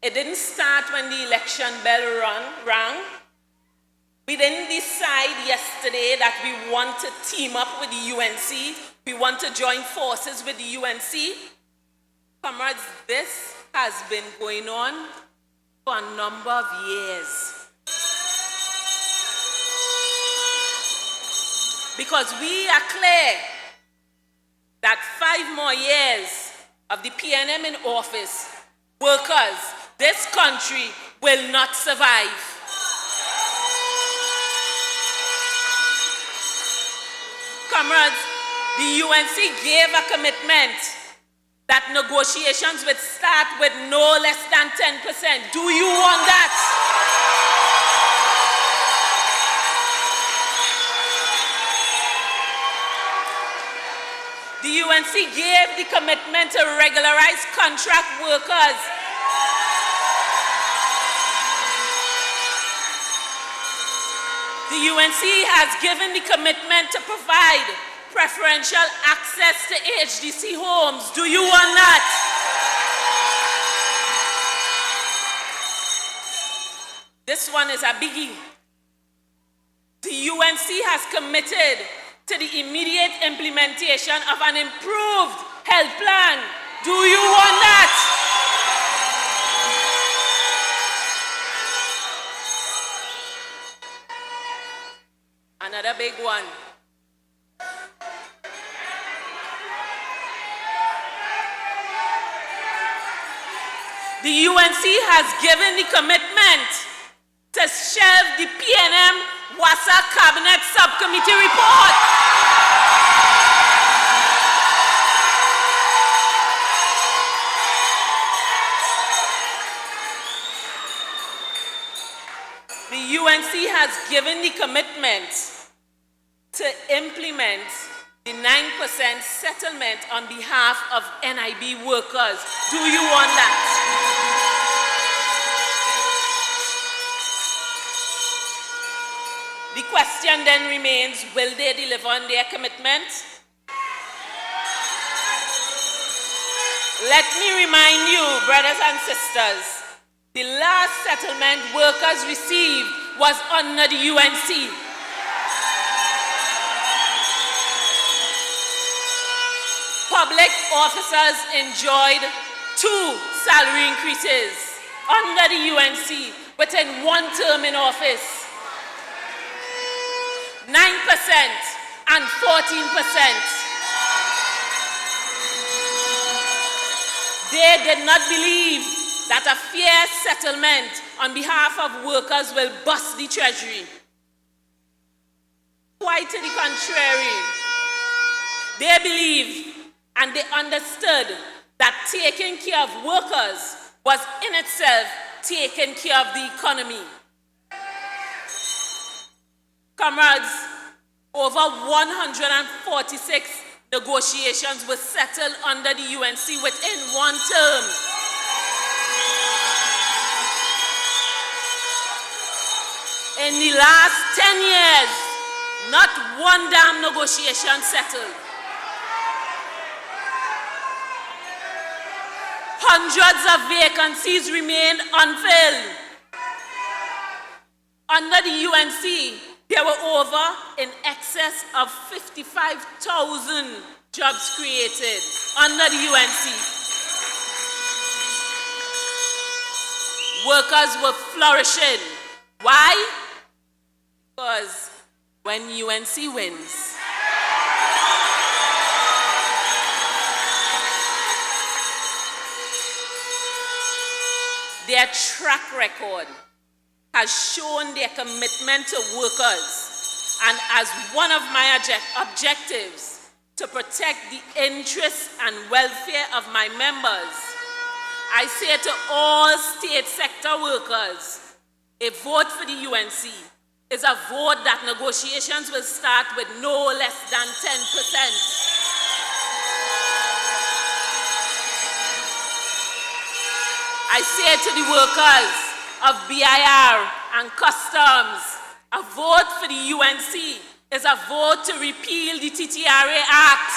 K: It didn't start when the election bell rang. We didn't decide yesterday that we want to team up with the UNC. We want to join forces with the UNC. Comrades, this has been going on for a number of years. Because we are clear that 5 more years of the PNM in office, workers, this country will not survive. Comrades, the UNC gave a commitment that negotiations would start with no less than 10%. Do you want that? The UNC gave the commitment to regularize contract workers. The UNC has given the commitment to provide preferential access to HDC homes. Do you want that? This one is a biggie. The UNC has committed to the immediate implementation of an improved health plan. Do you want that? Another big one. The UNC has given the commitment to shelve the PNM WASA Cabinet Subcommittee report. The UNC has given the commitment to implement the 9% settlement on behalf of NIB workers. Do you want that? The question then remains, will they deliver on their commitment? Let me remind you, brothers and sisters, the last settlement workers received was under the UNC. Public officers enjoyed 2 salary increases under the UNC within 1 term in office. 9% and 14%. They did not believe that a fair settlement on behalf of workers will bust the treasury. Quite to the contrary, they believed and they understood that taking care of workers was in itself taking care of the economy. Comrades, over 146 negotiations were settled under the UNC within 1 term. In the last 10 years, not one damn negotiation settled. Hundreds of vacancies remained unfilled. Under the UNC, there were over in excess of 55,000 jobs created under the UNC. Workers were flourishing. Why? Because when UNC wins, their track record has shown their commitment to workers, and as one of my objectives to protect the interests and welfare of my members, I say to all state sector workers, a vote for the UNC is a vote that negotiations will start with no less than 10%. I say to the workers of BIR and customs A vote for the UNC is a vote to repeal the TTRA Act.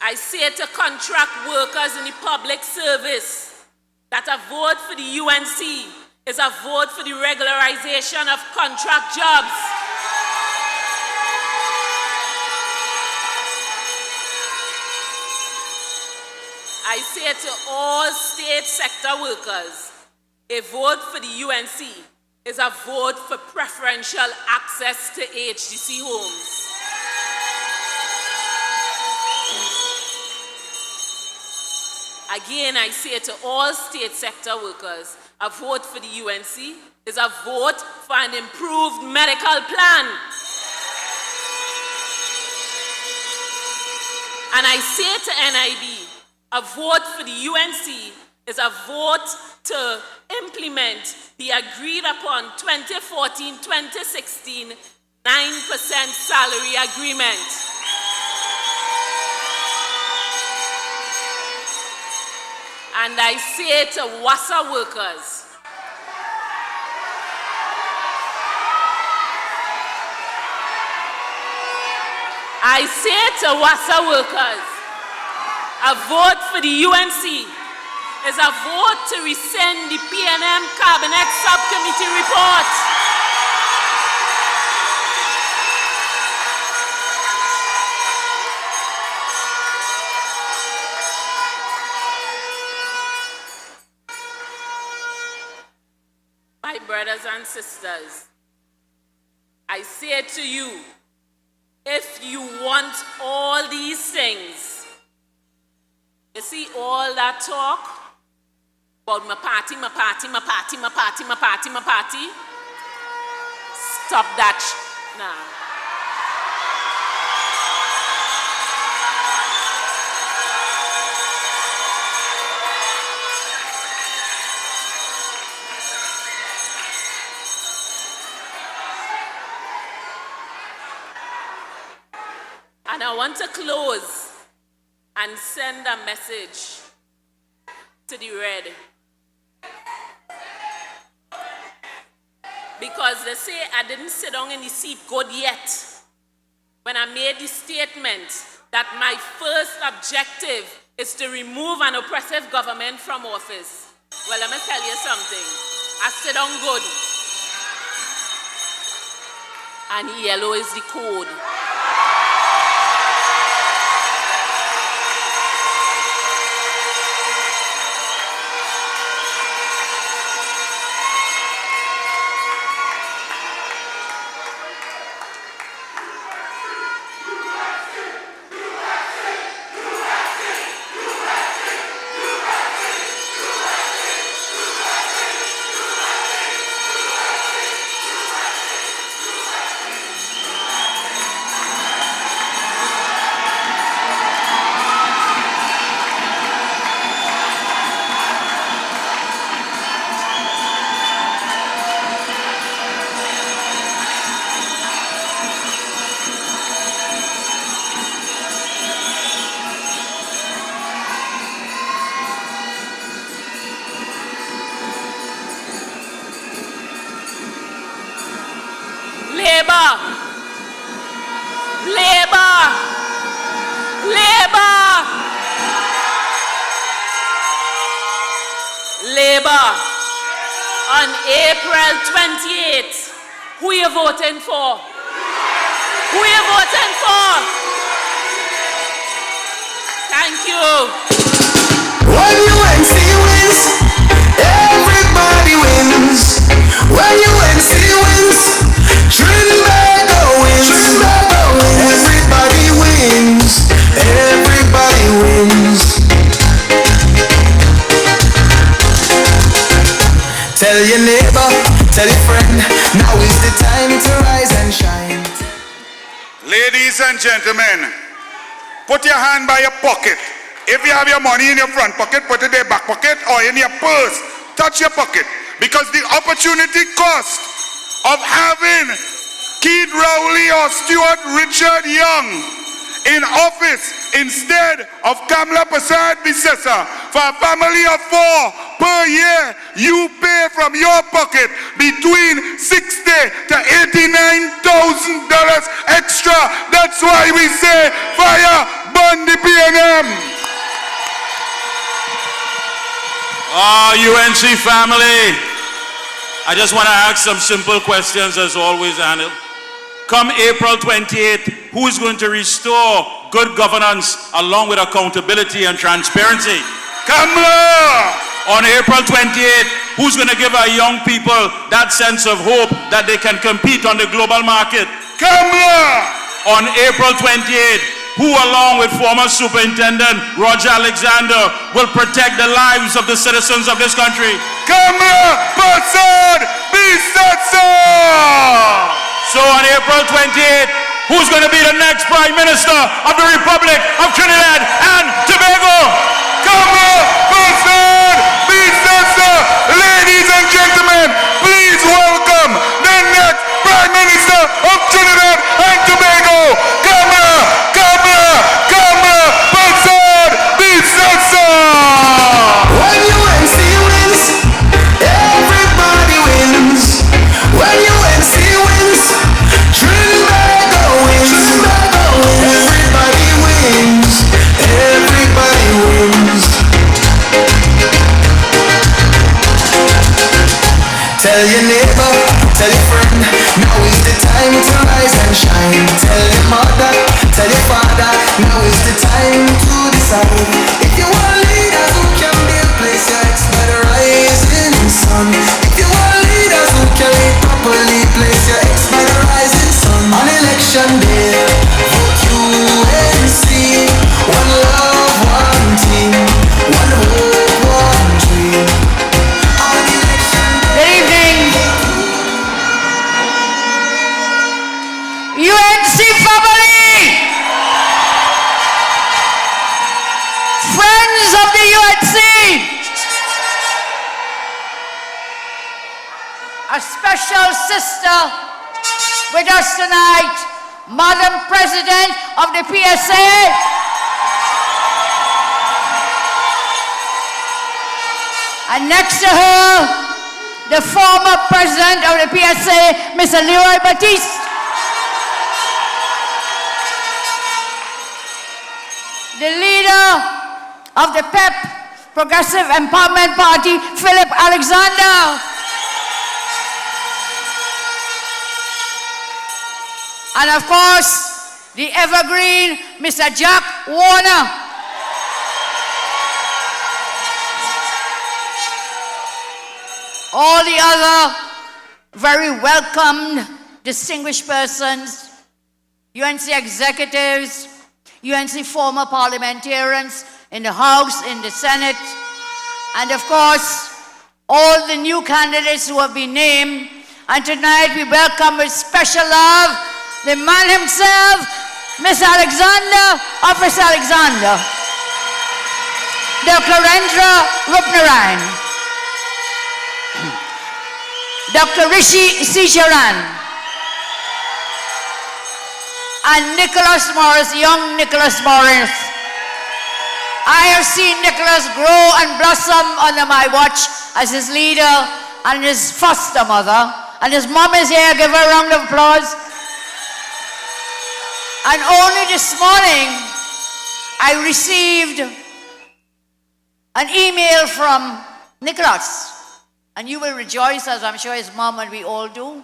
K: I say to contract workers in the public service that a vote for the UNC is a vote for the regularization of contract jobs. I say to all state sector workers, a vote for the UNC is a vote for preferential access to HDC homes. Again, I say to all state sector workers, a vote for the UNC is a vote for an improved medical plan. And I say to NIB, a vote for the UNC is a vote to implement the agreed upon 2014-2016 9% salary agreement. And I say to WASA workers, a vote for the UNC is a vote to rescind the PNM Cabinet Subcommittee report. My brothers and sisters, I say to you, if you want all these things, you see all that talk about my party, stop that now. And I want to close and send a message to the Red. Because they say I didn't sit down in the seat good yet when I made the statement that my first objective is to remove an oppressive government from office. Well, let me tell you something. I sit down good. And yellow is the code. Labour, on April 28th, who are you voting for? Who are you voting for? Thank you.
A: When UNC wins, everybody wins. When UNC wins, Trinbago wins. Everybody wins. Everybody wins. Tell your neighbor, tell your friend, now is the time to rise and shine.
E: Ladies and gentlemen, put your hand by your pocket. If you have your money in your front pocket, put it in your back pocket or in your purse. Touch your pocket. Because the opportunity cost of having Keith Rowley or Stuart Richard Young in office instead of Kamla Prasad Bisesa For a family of 4 per year, you pay from your pocket between $60,000 to $89,000 extra. That's why we say fire burn the PNM.
C: UNC family, I just want to ask some simple questions as always, Anil. Come April 28th, who is going to restore good governance along with accountability and transparency?
E: Kamala!
C: On April 28th, who's going to give our young people that sense of hope that they can compete on the global market?
E: Kamala!
C: On April 28th, who along with former Superintendent Roger Alexander will protect the lives of the citizens of this country?
E: Kamala Persad Bisatsa!
C: So on April 28th, who's going to be the next Prime Minister of the Republic of Trinidad and Tobago?
E: Kamala Persad Bisatsa! Ladies and gentlemen, please welcome the next Prime Minister of Trinidad and Tobago, Kamala Persad Bisatsa!
A: When UNC wins, everybody wins. When UNC wins, Trinbago wins. Everybody wins. Everybody wins. Tell your neighbor, tell your friend, now is the time to rise and shine. Tell your mother, tell your father, now is the time to decide. If you want leaders who can build place your ex by the rising sun. If you want leaders who can lead properly, place your ex by the rising sun. On election day, vote UNC. One love, one team, one hope, one dream. On election day.
L: Good evening. UNC family, friends of the UNC, a special sister with us tonight, Madam President of the PSA, and next to her, the former president of the PSA, Mr. Leroy Batiste. The leader of the PEP, Progressive Empowerment Party, Philip Alexander. And of course, the evergreen, Mr. Jack Warner. All the other very welcomed, distinguished persons, UNC executives, UNC former parliamentarians in the House, in the Senate, and of course, all the new candidates who have been named. And tonight we welcome with special love the man himself, Mr. Alexander, Officer Alexander, Dr. Rendra Rupnaran, Dr. Rishi Sisharan, and Nicholas Morris, young Nicholas Morris. I have seen Nicholas grow and blossom under my watch as his leader and his foster mother. And his mom is here, give her a round of applause. And only this morning, I received an email from Nicholas. And you will rejoice, as I'm sure his mom and we all do.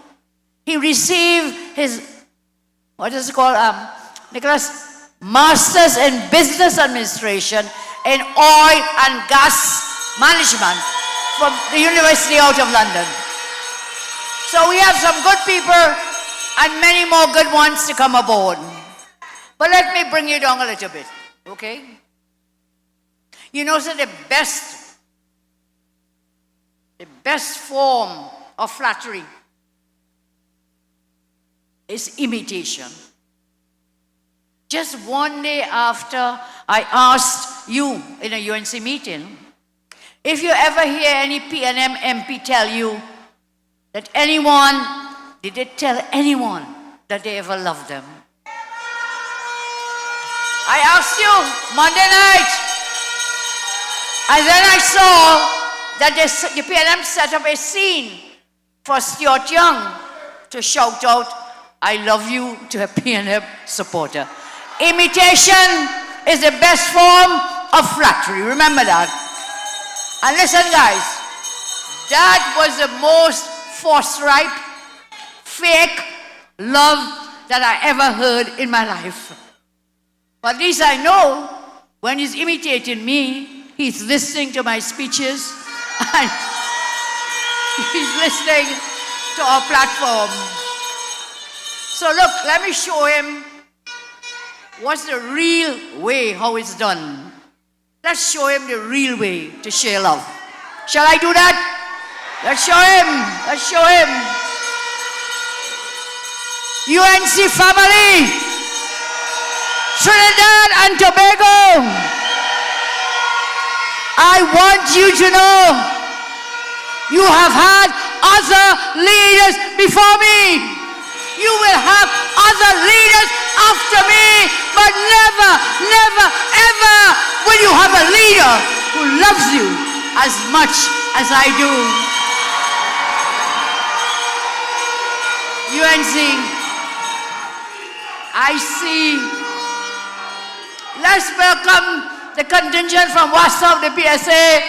L: He received his, what is it called, Nicholas, Masters in Business Administration in Oil and Gas Management from the University out of London. So we have some good people and many more good ones to come aboard. But let me bring you down a little bit, okay? You know, so the best form of flattery is imitation. Just one day after I asked you in a UNC meeting, if you ever hear any PNM MP tell you that did they tell anyone that they ever loved them? I asked you Monday night, And then I saw that the PNM set up a scene for Stuart Young to shout out, "I love you," to a PNM supporter. Imitation is the best form of flattery. Remember that. And listen, guys, that was the most forthright, fake love that I ever heard in my life. But at least I know when he's imitating me, he's listening to my speeches and he's listening to our platform. So look, let me show him what's the real way, how it's done. Let's show him the real way to share love. Shall I do that? Let's show him. Let's show him. UNC family, Trinidad and Tobago, I want you to know you have had other leaders before me. You will have other leaders after me, but never, never, ever will you have a leader who loves you as much as I do. UNC, I see. Let's welcome the contingent from Warsaw, the PSA,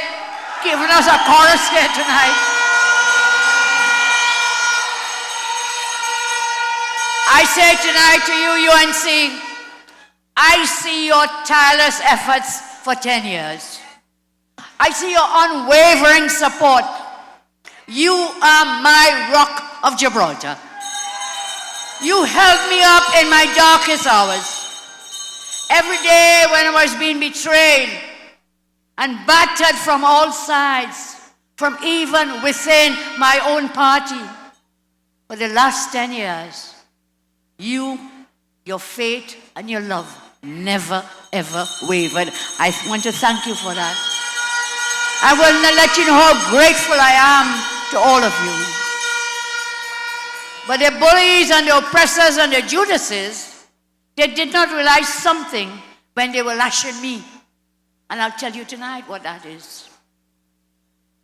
L: giving us a chorus here tonight. I say tonight to you, UNC, I see your tireless efforts for 10 years. I see your unwavering support. You are my rock of Gibraltar. You held me up in my darkest hours. Every day when I was being betrayed and battered from all sides, from even within my own party. For the last 10 years, you, your faith, and your love never, ever wavered. I want to thank you for that. I will not let you know how grateful I am to all of you. But the bullies and the oppressors and the Judases, they did not realize something when they were lashing me. And I'll tell you tonight what that is.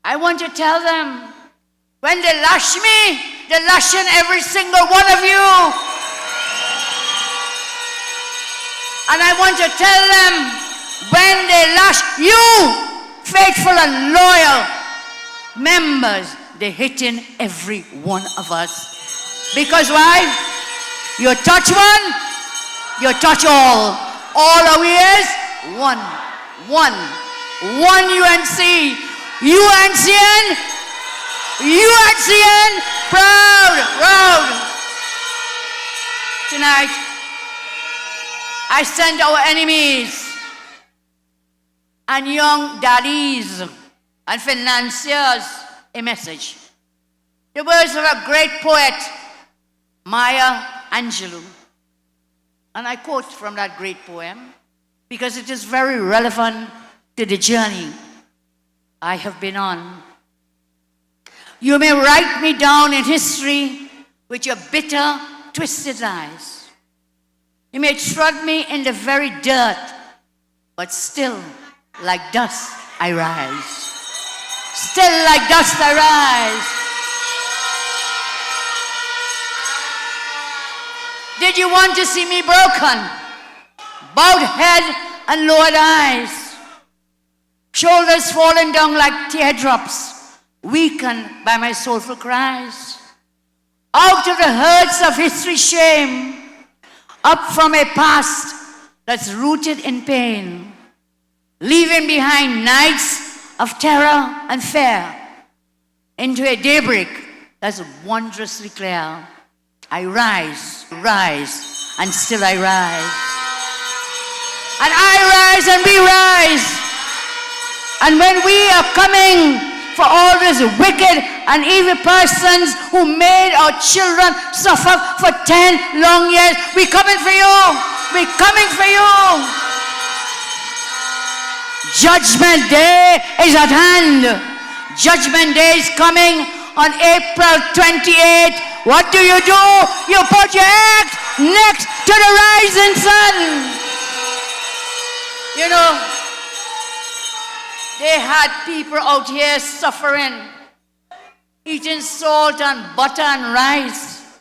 L: I want to tell them, when they lash me, they're lashing every single one of you. And I want to tell them, when they lash you, faithful and loyal members, they're hitting every one of us. Because why? You touch one, you touch all. All are we is one. One. One UNC. UNCN. UNCN. Proud. Proud. Tonight, I send our enemies and young daddies and financiers a message. The words of a great poet, Maya Angelou. And I quote from that great poem because it is very relevant to the journey I have been on. You may write me down in history with your bitter, twisted lies. You may trod me in the very dirt, but still, like dust, I rise. Still like dust, I rise. Did you want to see me broken? Bowed head and lowered eyes. Shoulders falling down like teardrops, weakened by my soulful cries. Out of the hurts of history's shame, up from a past that's rooted in pain, leaving behind nights of terror and fear, into a daybreak that's wondrously clear. I rise, rise, and still I rise. And I rise and we rise. And when we are coming for all these wicked and evil persons who made our children suffer for 10 long years, we're coming for you. We're coming for you. Judgment Day is at hand. Judgment Day is coming on April 28th. What do? You put your axe next to the rising sun. You know, They had people out here suffering, eating salt and butter and rice.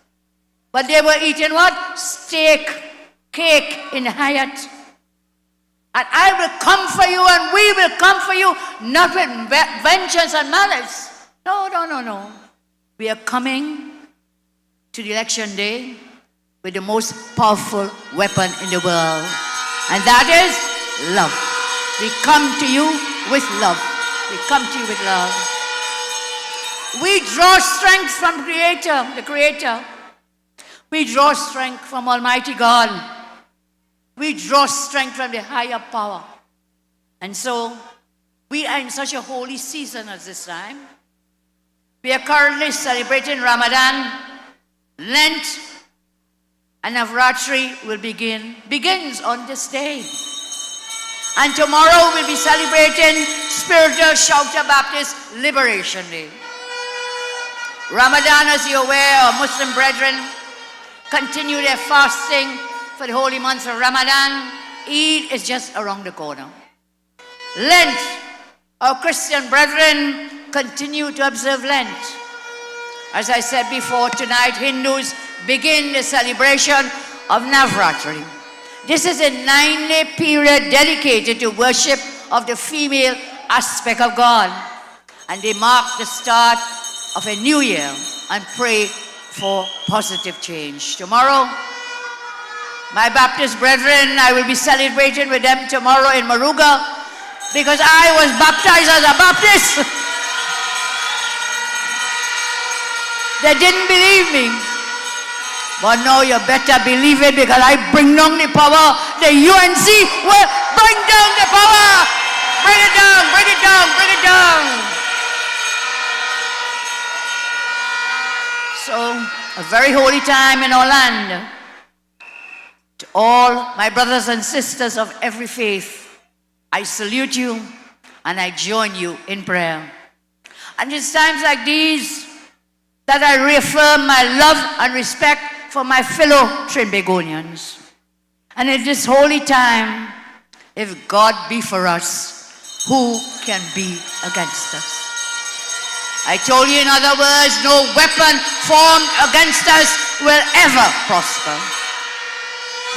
L: But they were eating what? Steak, cake in Hyatt. And I will come for you and we will come for you, not with vengeance and malice. No, no, no, no. We are coming to the election day with the most powerful weapon in the world. And that is love. We come to you with love. We come to you with love. We draw strength from Creator, the Creator. We draw strength from Almighty God. We draw strength from the higher power. And so, we are in such a holy season at this time. We are currently celebrating Ramadan, Lent, and Navratri begins on this day. And tomorrow we'll be celebrating Spiritual Shouter Baptist Liberation Day. Ramadan, as you're aware, our Muslim brethren continue their fasting for the holy month of Ramadan. Eid is just around the corner. Lent, our Christian brethren continue to observe Lent. As I said before, tonight Hindus begin the celebration of Navratri. This is a 9-day period dedicated to worship of the female aspect of God. And they mark the start of a new year and pray for positive change. Tomorrow, my Baptist brethren, I will be celebrating with them tomorrow in Maruga because I was baptized as a Baptist. They didn't believe me. But now you better believe it because I bring down the power. The UNC will bring down the power. Bring it down, bring it down, bring it down. So, a very holy time in our land. To all my brothers and sisters of every faith, I salute you and I join you in prayer. And it's times like these that I reaffirm my love and respect for my fellow Trinbagonians. And in this holy time, if God be for us, who can be against us? I told you, in other words, no weapon formed against us will ever prosper.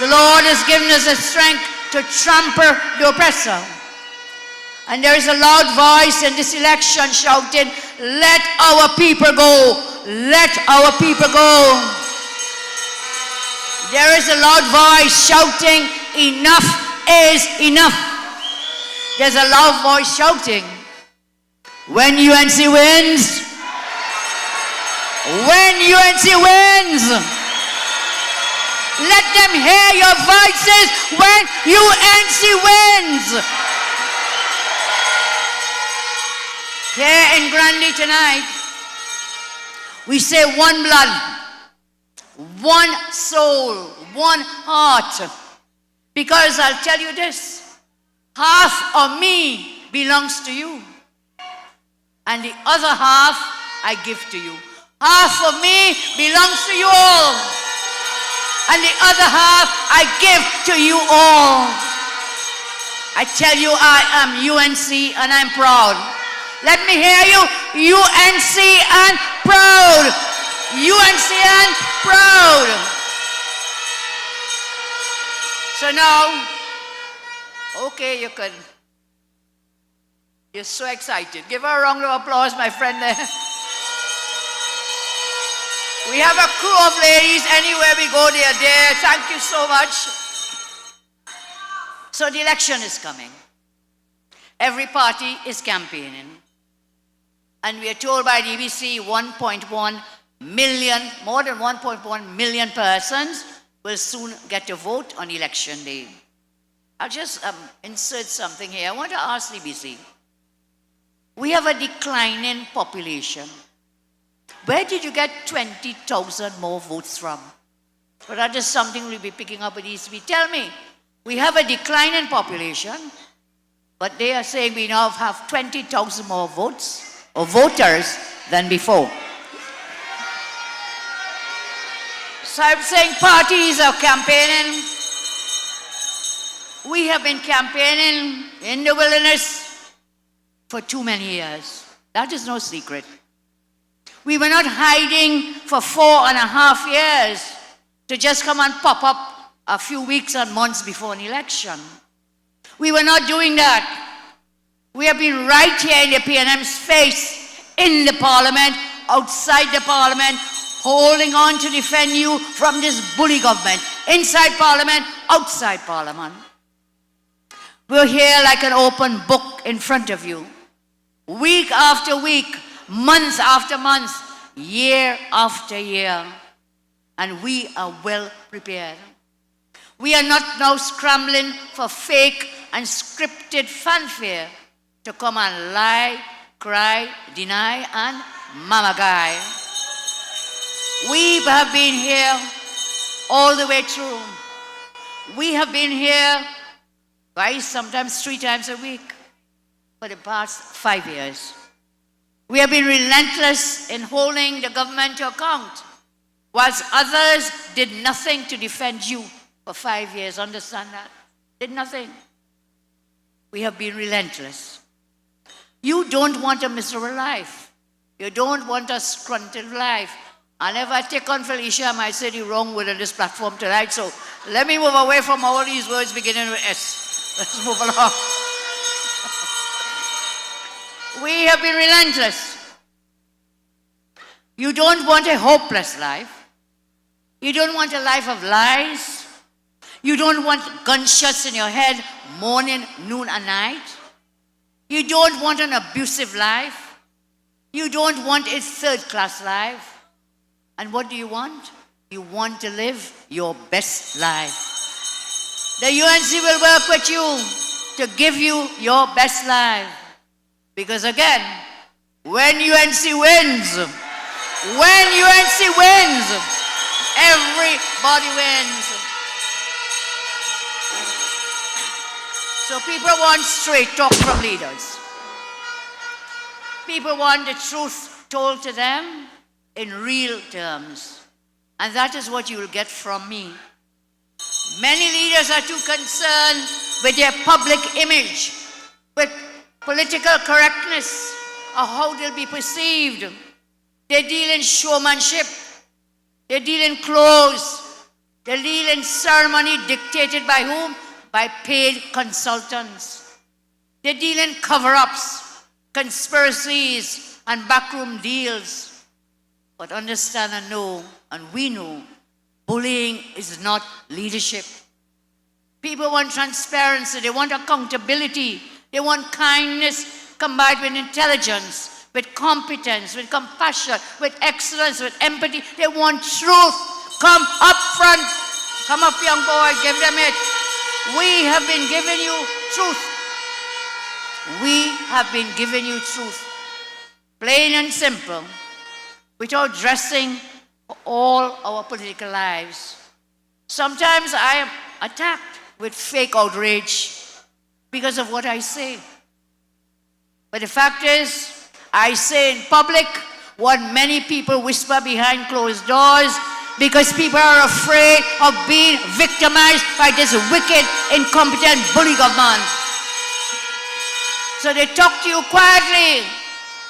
L: The Lord has given us the strength to trample the oppressor. And there is a loud voice in this election shouting, let our people go, let our people go. There is a loud voice shouting, enough is enough. There's a loud voice shouting, when UNC wins, when UNC wins, let them hear your voices when UNC wins. Here in Grande tonight, we say one blood, one soul, one heart. Because I'll tell you this, half of me belongs to you. And the other half I give to you. Half of me belongs to you all. And the other half I give to you all. I tell you, I am UNC and I'm proud. Let me hear you, UNC and proud. UNC and proud. So now, okay, you can. You're so excited. Give her a round of applause, my friend there. We have a crew of ladies. Anywhere we go, they are there. Thank you so much. So the election is coming. Every party is campaigning. And we are told by the EBC 1.1 million, more than 1.1 million persons will soon get to vote on election day. I'll just insert something here. I want to ask the EBC. We have a declining population. Where did you get 20,000 more votes from? But that is something we'll be picking up with ECB. Tell me, we have a declining population, but they are saying we now have 20,000 more votes or voters than before. So I'm saying parties are campaigning. We have been campaigning in the wilderness, for too many years. That is no secret. We were not hiding for 4.5 years to just come and pop up a few weeks and months before an election. We were not doing that. We have been right here in the PNM's face, in the parliament, outside the parliament, holding on to defend you from this bully government, inside parliament, outside parliament. We're here like an open book in front of you, week after week, month after month, year after year, and we are well prepared. We are not now scrambling for fake and scripted fanfare to come and lie, cry, deny, and mamagai. We have been here all the way through. We have been here twice, sometimes 3 times a week for the past 5 years. We have been relentless in holding the government to account, whilst others did nothing to defend you for 5 years. Understand that? Did nothing. We have been relentless. You don't want a miserable life. You don't want a scrunted life. And if I take on Felicia, I might say the wrong word on this platform tonight. So let me move away from all these words beginning with S. Let's move along. We have been relentless. You don't want a hopeless life. You don't want a life of lies. You don't want gunshots in your head morning, noon, and night. You don't want an abusive life. You don't want a third-class life. And what do you want? You want to live your best life. The UNC will work with you to give you your best life. Because again, when UNC wins, everybody wins. So people want straight talk from leaders. People want the truth told to them in real terms. And that is what you will get from me. Many leaders are too concerned with their public image, with political correctness, or how they'll be perceived. They deal in showmanship. They deal in clothes. They deal in ceremony dictated by whom? By paid consultants. They deal in cover-ups, conspiracies, and backroom deals. But understand and know, and we know, bullying is not leadership. People want transparency. They want accountability. They want kindness combined with intelligence, with competence, with compassion, with excellence, with empathy. They want truth. Come up front. Come up, young boy. Give them it. We have been giving you truth. We have been giving you truth. Plain and simple. Without dressing for all our political lives. Sometimes I am attacked with fake outrage because of what I say. But the fact is, I say in public what many people whisper behind closed doors because people are afraid of being victimized by this wicked, incompetent bully government. So they talk to you quietly.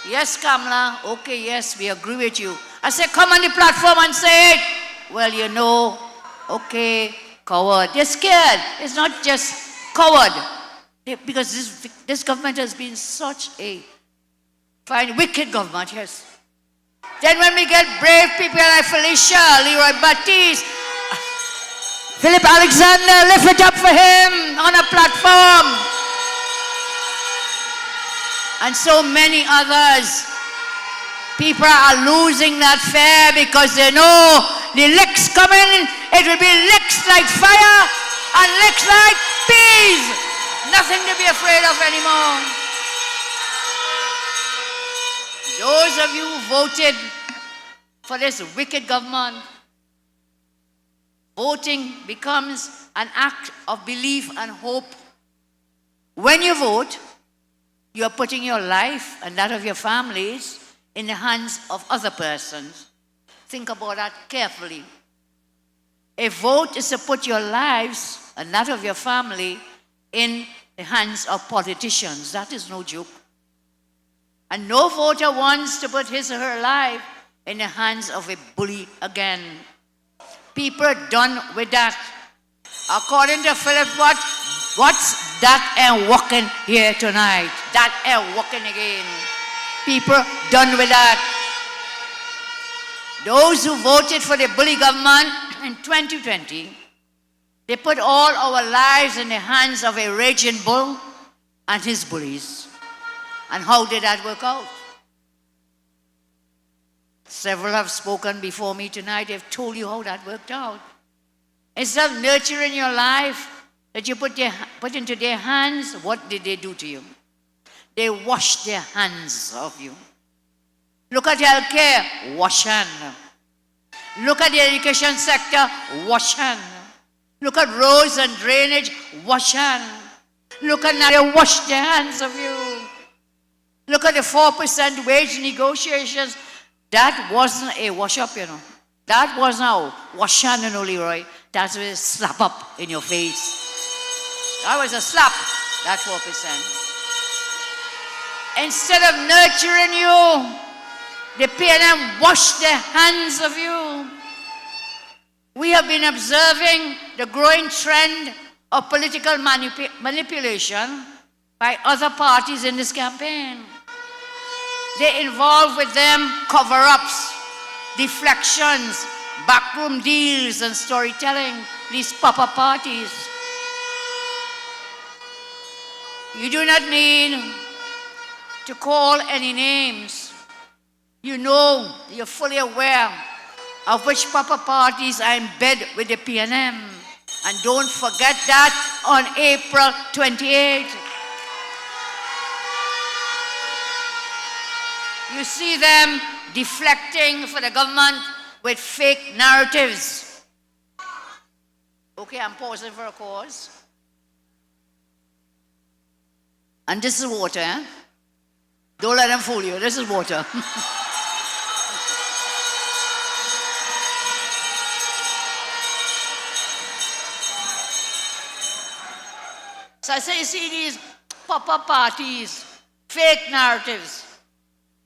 L: Yes, Kamala. Okay, yes, we agree with you. I say, come on the platform and say it. Well, you know, okay, coward. They're scared. It's not just coward. Because this government has been such a fine, wicked government, yes. Then when we get brave people like Felicia, Leroy Baptiste, Philip Alexander, lift it up for him on a platform. And so many others. People are losing that fear because they know the licks coming. It will be licks like fire and licks like bees. Nothing to be afraid of anymore. Those of you who voted for this wicked government, voting becomes an act of belief and hope. When you vote, you are putting your life and that of your families in the hands of other persons. Think about that carefully. A vote is to put your lives and that of your family in the hands of politicians. That is no joke. And no voter wants to put his or her life in the hands of a bully again. People are done with that. According to Philip, what's that and walking here tonight? That and walking again. People done with that. Those who voted for the bully government in 2020, they put all our lives in the hands of a raging bull and his bullies. And how did that work out? Several have spoken before me tonight. They've told you how that worked out. Instead of nurturing your life that you put into their hands, what did they do to you? They washed their hands of you. Look at healthcare, wash hand. Look at the education sector, wash hand. Look at roads and drainage, wash hand. Look at now, they wash their hands of you. Look at the 4% wage negotiations. That wasn't a wash up, you know. That wasn't a wash hand and only, Roy. That was a slap up in your face. That was a slap, that 4%. Instead of nurturing you, the PNM washed their hands of you. We have been observing the growing trend of political manipulation by other parties in this campaign. They involve with them cover-ups, deflections, backroom deals, and storytelling, these pop-up parties. You do not need to call any names. You know, you're fully aware of which pop-up parties are in bed with the PNM. And don't forget that on April 28th. You see them deflecting for the government with fake narratives. Okay, I'm pausing for a cause. And this is water, eh? Don't let them fool you. This is water. So I say, you see these pop-up parties, fake narratives,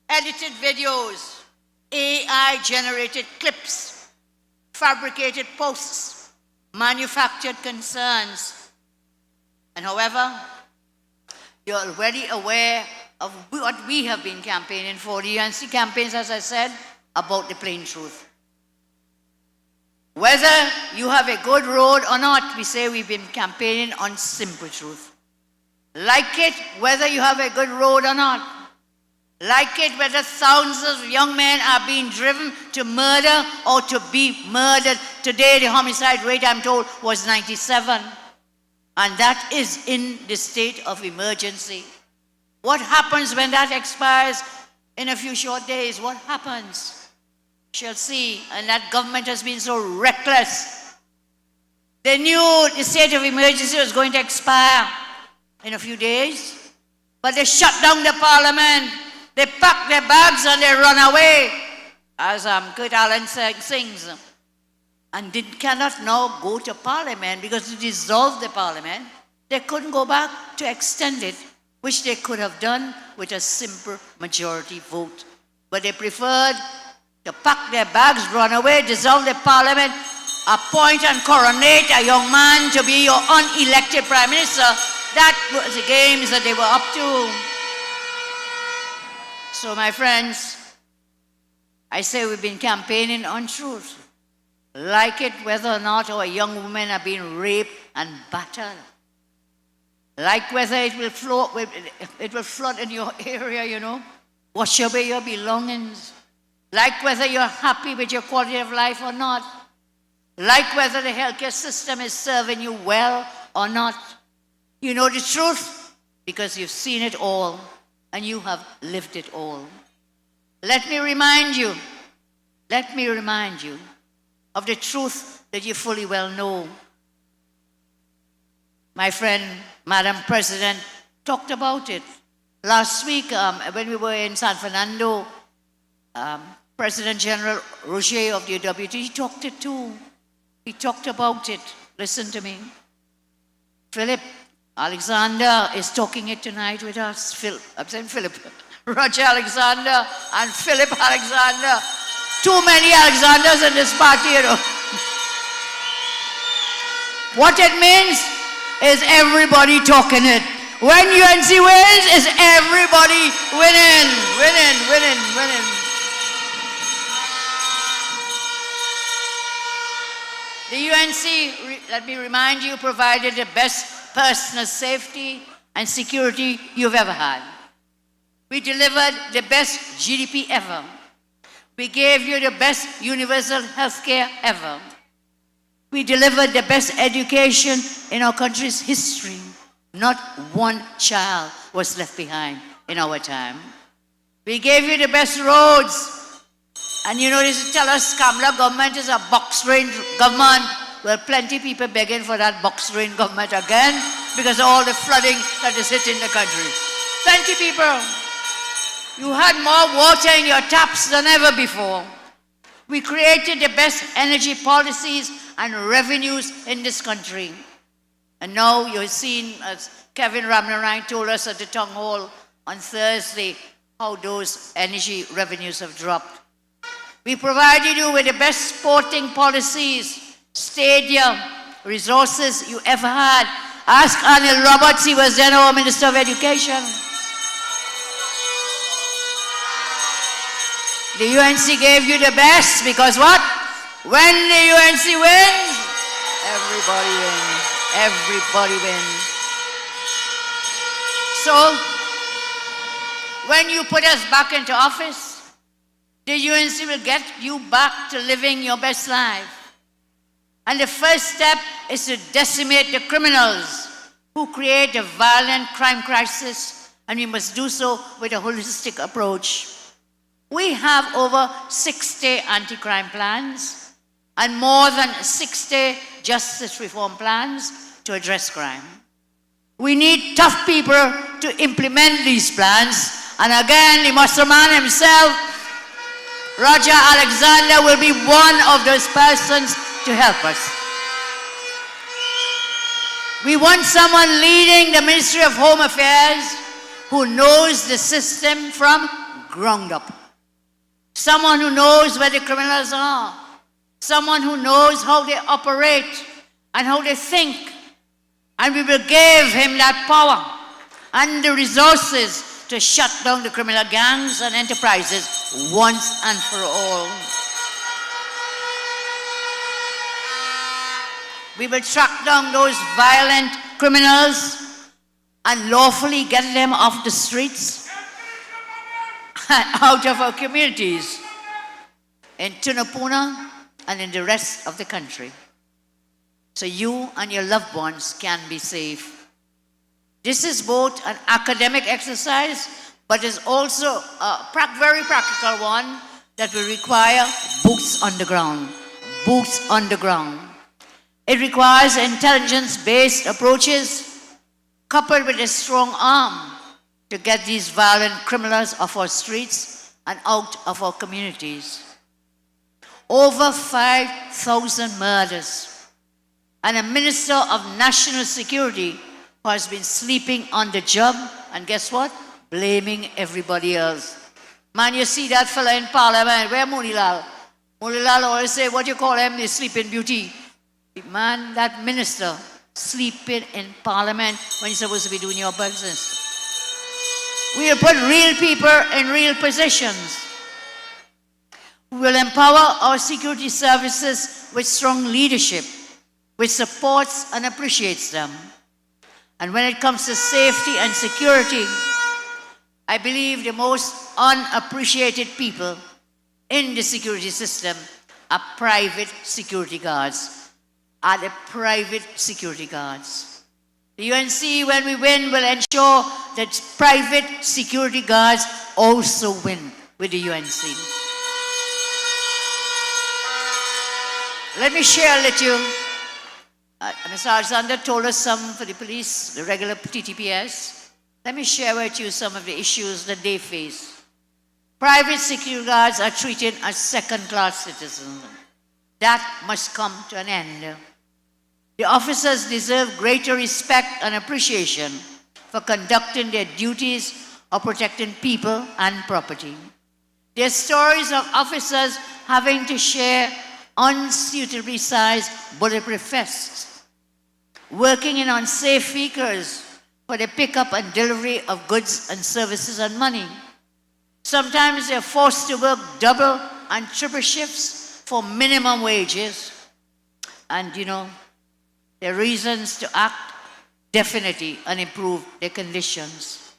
L: edited videos, AI-generated clips, fabricated posts, manufactured concerns. And however, you're already aware of what we have been campaigning for. The UNC campaigns, as I said, about the plain truth. Whether you have a good road or not, we say we've been campaigning on simple truth. Like it, whether you have a good road or not. Like it, whether thousands of young men are being driven to murder or to be murdered. Today, the homicide rate, I'm told, was 97. And that is in the state of emergency. What happens when that expires in a few short days? What happens? Shall see. And that government has been so reckless. They knew the state of emergency was going to expire in a few days, but they shut down the parliament. They pack their bags and they run away, as Kurt Allen sings, and cannot now go to parliament because to dissolve the parliament, they couldn't go back to extend it, which they could have done with a simple majority vote. But they preferred to pack their bags, run away, dissolve the parliament, appoint and coronate a young man to be your unelected prime minister. That was the games that they were up to. So my friends, I say we've been campaigning on truth. Like it whether or not our young women are being raped and battered. Like whether it will flood in your area, you know. Wash away your belongings. Like whether you're happy with your quality of life or not. Like whether the healthcare system is serving you well or not. You know the truth because you've seen it all and you have lived it all. Let me remind you of the truth that you fully well know. My friend, Madam President, talked about it. Last week, when we were in San Fernando, President General Roger of the UWT, he talked it too. He talked about it. Listen to me. Philip Alexander is talking it tonight with us. I'm saying Philip. Roger Alexander and Philip Alexander. Too many Alexanders in this party, you know. What it means is everybody talking it. When UNC wins, is everybody winning, winning, winning, winning. The UNC, let me remind you, provided the best personal safety and security you've ever had. We delivered the best GDP ever. We gave you the best universal health care ever. We delivered the best education in our country's history. Not one child was left behind in our time. We gave you the best roads. And you know, they tell us Kamala government is a box-rain government. Well, plenty of people begging for that box-rain government again because of all the flooding that is hitting the country. Plenty of people. You had more water in your taps than ever before. We created the best energy policies and revenues in this country. And now you're seeing, as Kevin Ramnarai told us at the town hall on Thursday, how those energy revenues have dropped. We provided you with the best sporting policies, stadium, resources you ever had. Ask Anil Roberts, he was then our Minister of Education. The UNC gave you the best because what? When the UNC wins, everybody wins. Everybody wins. So, when you put us back into office, the UNC will get you back to living your best life. And the first step is to decimate the criminals who create a violent crime crisis, and we must do so with a holistic approach. We have over 60 anti-crime plans and more than 60 justice reform plans to address crime. We need tough people to implement these plans, and again, the muscle man himself, Roger Alexander, will be one of those persons to help us. We want someone leading the Ministry of Home Affairs who knows the system from ground up. Someone who knows where the criminals are. Someone who knows how they operate and how they think. And we will give him that power and the resources to shut down the criminal gangs and enterprises once and for all. We will track down those violent criminals and lawfully get them off the streets and out of our communities in Tunapuna and in the rest of the country, so you and your loved ones can be safe. This is both an academic exercise, but is also a very practical one that will require boots on the ground. Boots on the ground. It requires intelligence-based approaches coupled with a strong arm to get these violent criminals off our streets and out of our communities. Over 5,000 murders, and a Minister of National Security who has been sleeping on the job, and guess what? Blaming everybody else. Man, you see that fella in Parliament, where Moonilal? Moonilal always say, what you call him, the sleeping beauty. Man, that minister sleeping in Parliament when he's supposed to be doing your business. We will put real people in real positions. We will empower our security services with strong leadership, which supports and appreciates them. And when it comes to safety and security, I believe the most unappreciated people in the security system are private security guards. The UNC, when we win, will ensure that private security guards also win with the UNC. Let me share with you. Mr. Alexander told us some for the police, the regular TTPS. Let me share with you some of the issues that they face. Private security guards are treated as second-class citizens. That must come to an end. The officers deserve greater respect and appreciation for conducting their duties of protecting people and property. There are stories of officers having to share unsuitably sized bulletproof vests, working in unsafe vehicles for the pickup and delivery of goods and services and money. Sometimes they're forced to work double and triple shifts for minimum wages. And their reasons to act definitely and improve their conditions.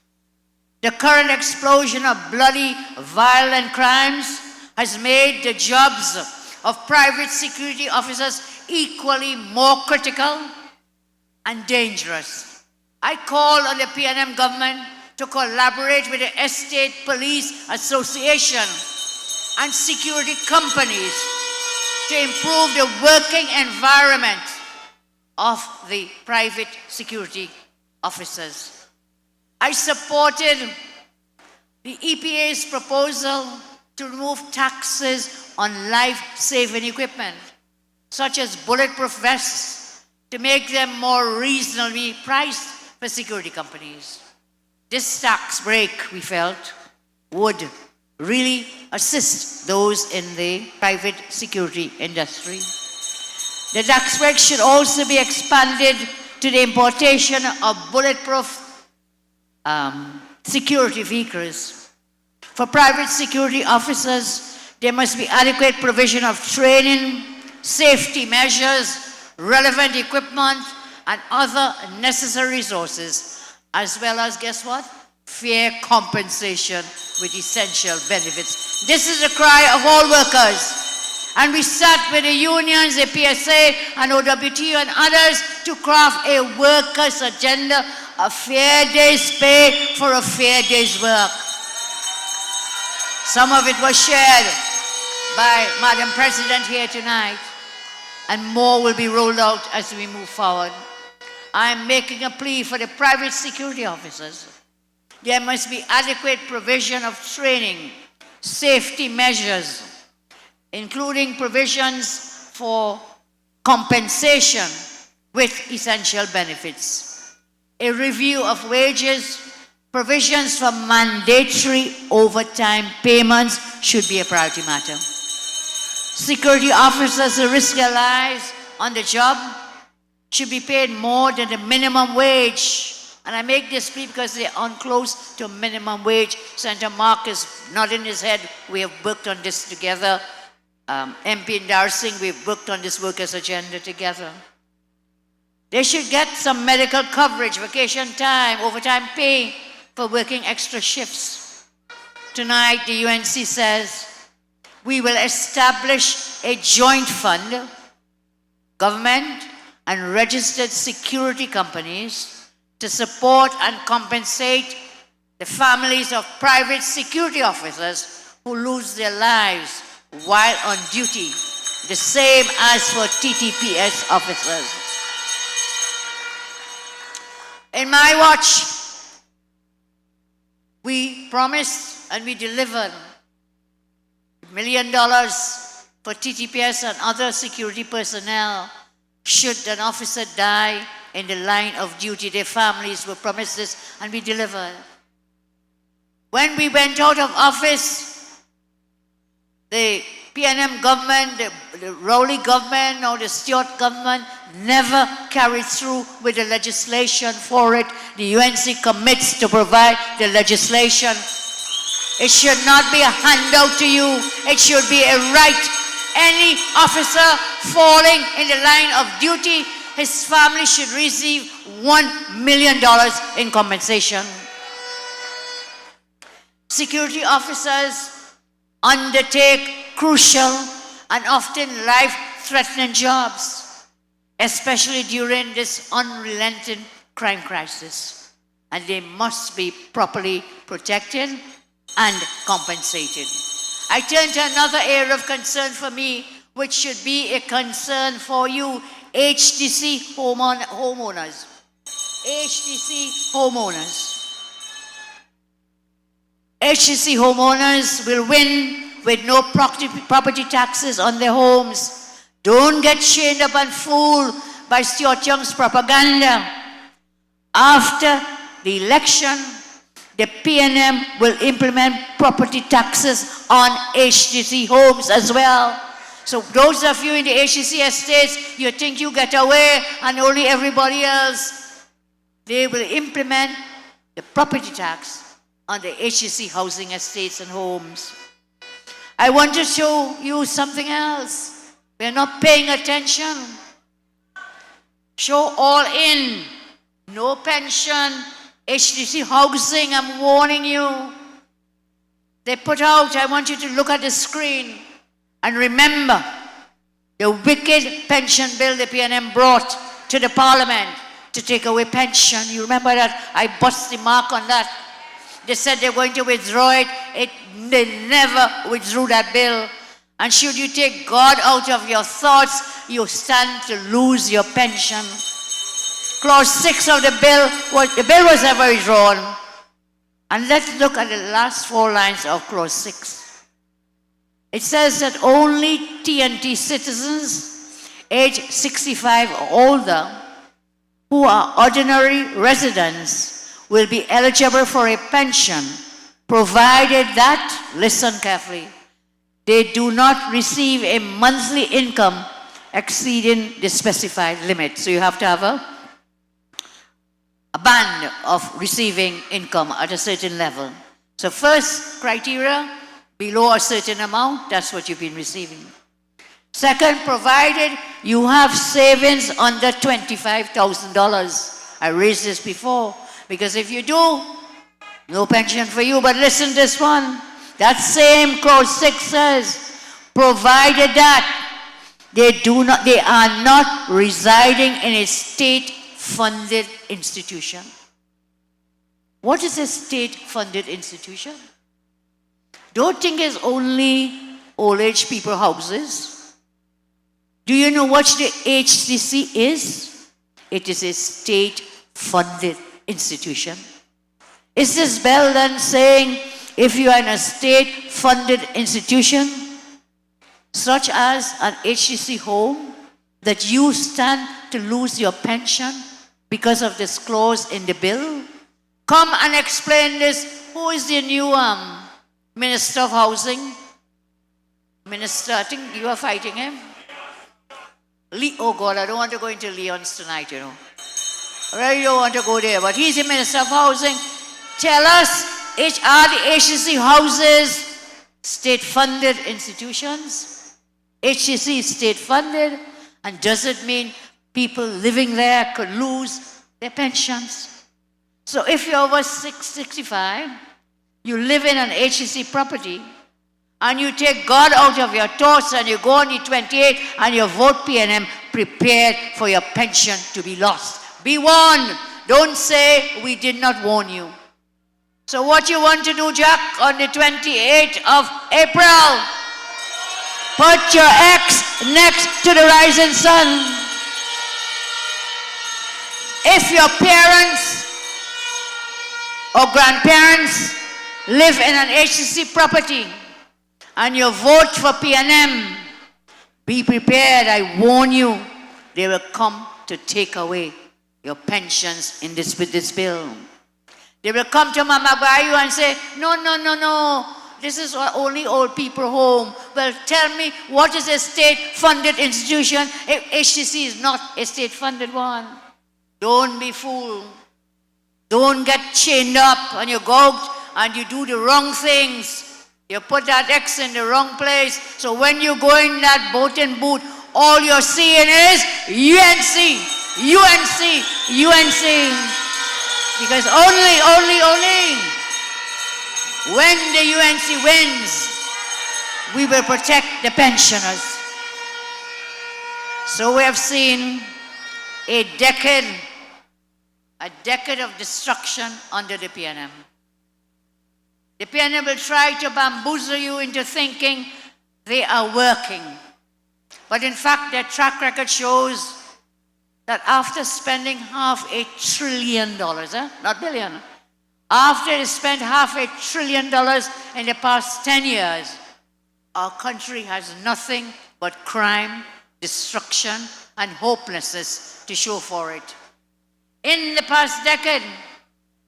L: The current explosion of bloody, violent crimes has made the jobs of private security officers equally more critical and dangerous. I call on the PNM government to collaborate with the Estate Police Association and security companies to improve the working environment of the private security officers. I supported the EPA's proposal to remove taxes on life-saving equipment, such as bulletproof vests, to make them more reasonably priced for security companies. This tax break, we felt, would really assist those in the private security industry. The tax break should also be expanded to the importation of bulletproof security vehicles. For private security officers, there must be adequate provision of training, safety measures, relevant equipment, and other necessary resources, as well as, guess what? Fair compensation with essential benefits. This is the cry of all workers. And we sat with the unions, the PSA, and OWT and others to craft a workers' agenda, a fair day's pay for a fair day's work. Some of it was shared by Madam President here tonight, and more will be rolled out as we move forward. I am making a plea for the private security officers. There must be adequate provision of training, safety measures, including provisions for compensation with essential benefits, a review of wages, provisions for mandatory overtime payments should be a priority matter. Security officers who risk their lives on the job should be paid more than the minimum wage. And I make this plea because they are close to minimum wage. Senator Mark is nodding his head. We have worked on this together. MP Indar Singh, we've worked on this workers' agenda together. They should get some medical coverage, vacation time, overtime pay for working extra shifts. Tonight, the UNC says we will establish a joint fund, government and registered security companies, to support and compensate the families of private security officers who lose their lives while on duty, the same as for TTPS officers. In my watch, we promised and we delivered $1 million for TTPS and other security personnel should an officer die in the line of duty. Their families were promised this and we delivered. When we went out of office, the PNM government, the Rowley government, or the Stewart government never carried through with the legislation for it. The UNC commits to provide the legislation. It should not be a handout to you. It should be a right. Any officer falling in the line of duty, his family should receive $1 million in compensation. Security officers undertake crucial and often life-threatening jobs, especially during this unrelenting crime crisis, and they must be properly protected and compensated. I turn to another area of concern for me, which should be a concern for you, HTC homeowners. HTC homeowners. HTC homeowners will win with no property taxes on their homes. Don't get chained up and fooled by Stuart Young's propaganda. After the election, the PNM will implement property taxes on HDC homes as well. So those of you in the HDC estates, you think you get away and only everybody else, they will implement the property tax on the HDC housing estates and homes. I want to show you something else. We're not paying attention. Show all in, no pension, HDC housing, I'm warning you. They put out, I want you to look at the screen and remember the wicked pension bill the PNM brought to the parliament to take away pension. You remember that? I bust the mark on that. They said they're going to withdraw it. They never withdrew that bill. And should you take God out of your thoughts, you stand to lose your pension. Clause 6 of the bill was never withdrawn. And let's look at the last 4 lines of clause 6. It says that only TNT citizens age 65 or older who are ordinary residents will be eligible for a pension, provided that, listen carefully, they do not receive a monthly income exceeding the specified limit. So you have to have a band of receiving income at a certain level. So first criteria, below a certain amount, that's what you've been receiving. Second, provided you have savings under $25,000. I raised this before, because if you do, no pension for you. But listen to this one. That same clause 6 says, provided that they are not residing in a state-funded institution. What is a state-funded institution? Don't think it's only old age people houses. Do you know what the HCC is? It is a state-funded institution. Is this bill then saying if you are in a state-funded institution, such as an HCC home, that you stand to lose your pension because of this clause in the bill? Come and explain this. Who is the new Minister of Housing? Minister, I think you are fighting him. Oh God, I don't want to go into Leon's tonight, you know. I really don't want to go there, but he's the Minister of Housing. Tell us, are the HCC houses state-funded institutions? HCC is state-funded, and does it mean people living there could lose their pensions? So if you're over 65, you live in an HCC property, and you take God out of your thoughts and you go on the 28 and you vote PNM, prepared for your pension to be lost. Be warned. Don't say we did not warn you. So what you want to do, Jack, on the 28th of April, put your X next to the rising sun. If your parents or grandparents live in an HCC property and you vote for PNM, be prepared. I warn you, they will come to take away your pensions in with this bill. They will come to Mama Bayu and say, no, this is only old people home. Well, tell me, what is a state-funded institution if HCC is not a state-funded one? Don't be fooled. Don't get chained up and you go out and you do the wrong things. You put that X in the wrong place. So when you go in that voting booth, all you're seeing is UNC. Because only when the UNC wins, we will protect the pensioners. So we have seen a decade of destruction under the PNM. The PNM will try to bamboozle you into thinking they are working. But in fact, their track record shows that after spending $500 billion, not billion, after they spent $500 billion in the past 10 years, our country has nothing but crime, destruction, and hopelessness to show for it. In the past decade,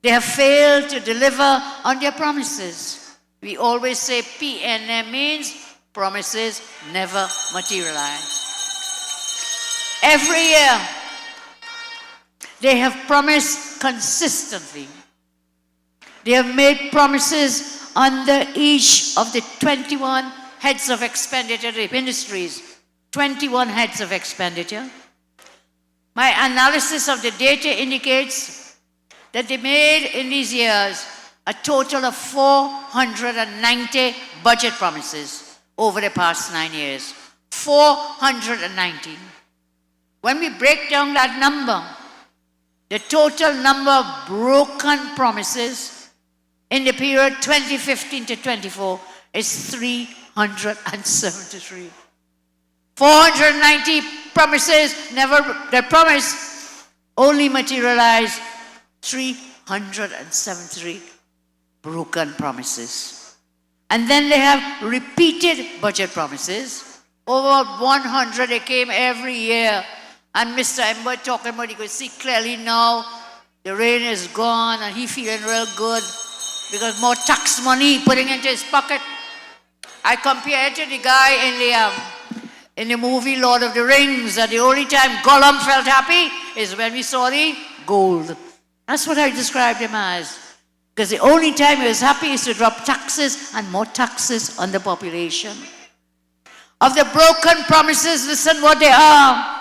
L: They have failed to deliver on their promises. We always say PNM means promises never materialize. Every year, they have promised consistently. They have made promises under each of the 21 heads of expenditure, the ministries, 21 heads of expenditure. My analysis of the data indicates that they made in these years a total of 490 budget promises over the past 9 years. 490. When we break down that number, the total number of broken promises in the period 2015 to 24 is 373. 490 promises, the promise only materialized 373 broken promises. And then they have repeated budget promises. Over 100, they came every year. And Mr. Ember talking about, you could see clearly now the rain is gone and he feeling real good because more tax money putting into his pocket. I compare it to the guy in the movie Lord of the Rings, that the only time Gollum felt happy is when we saw the gold. That's what I described him as. Because the only time he was happy is to drop taxes and more taxes on the population. Of the broken promises, listen what they are.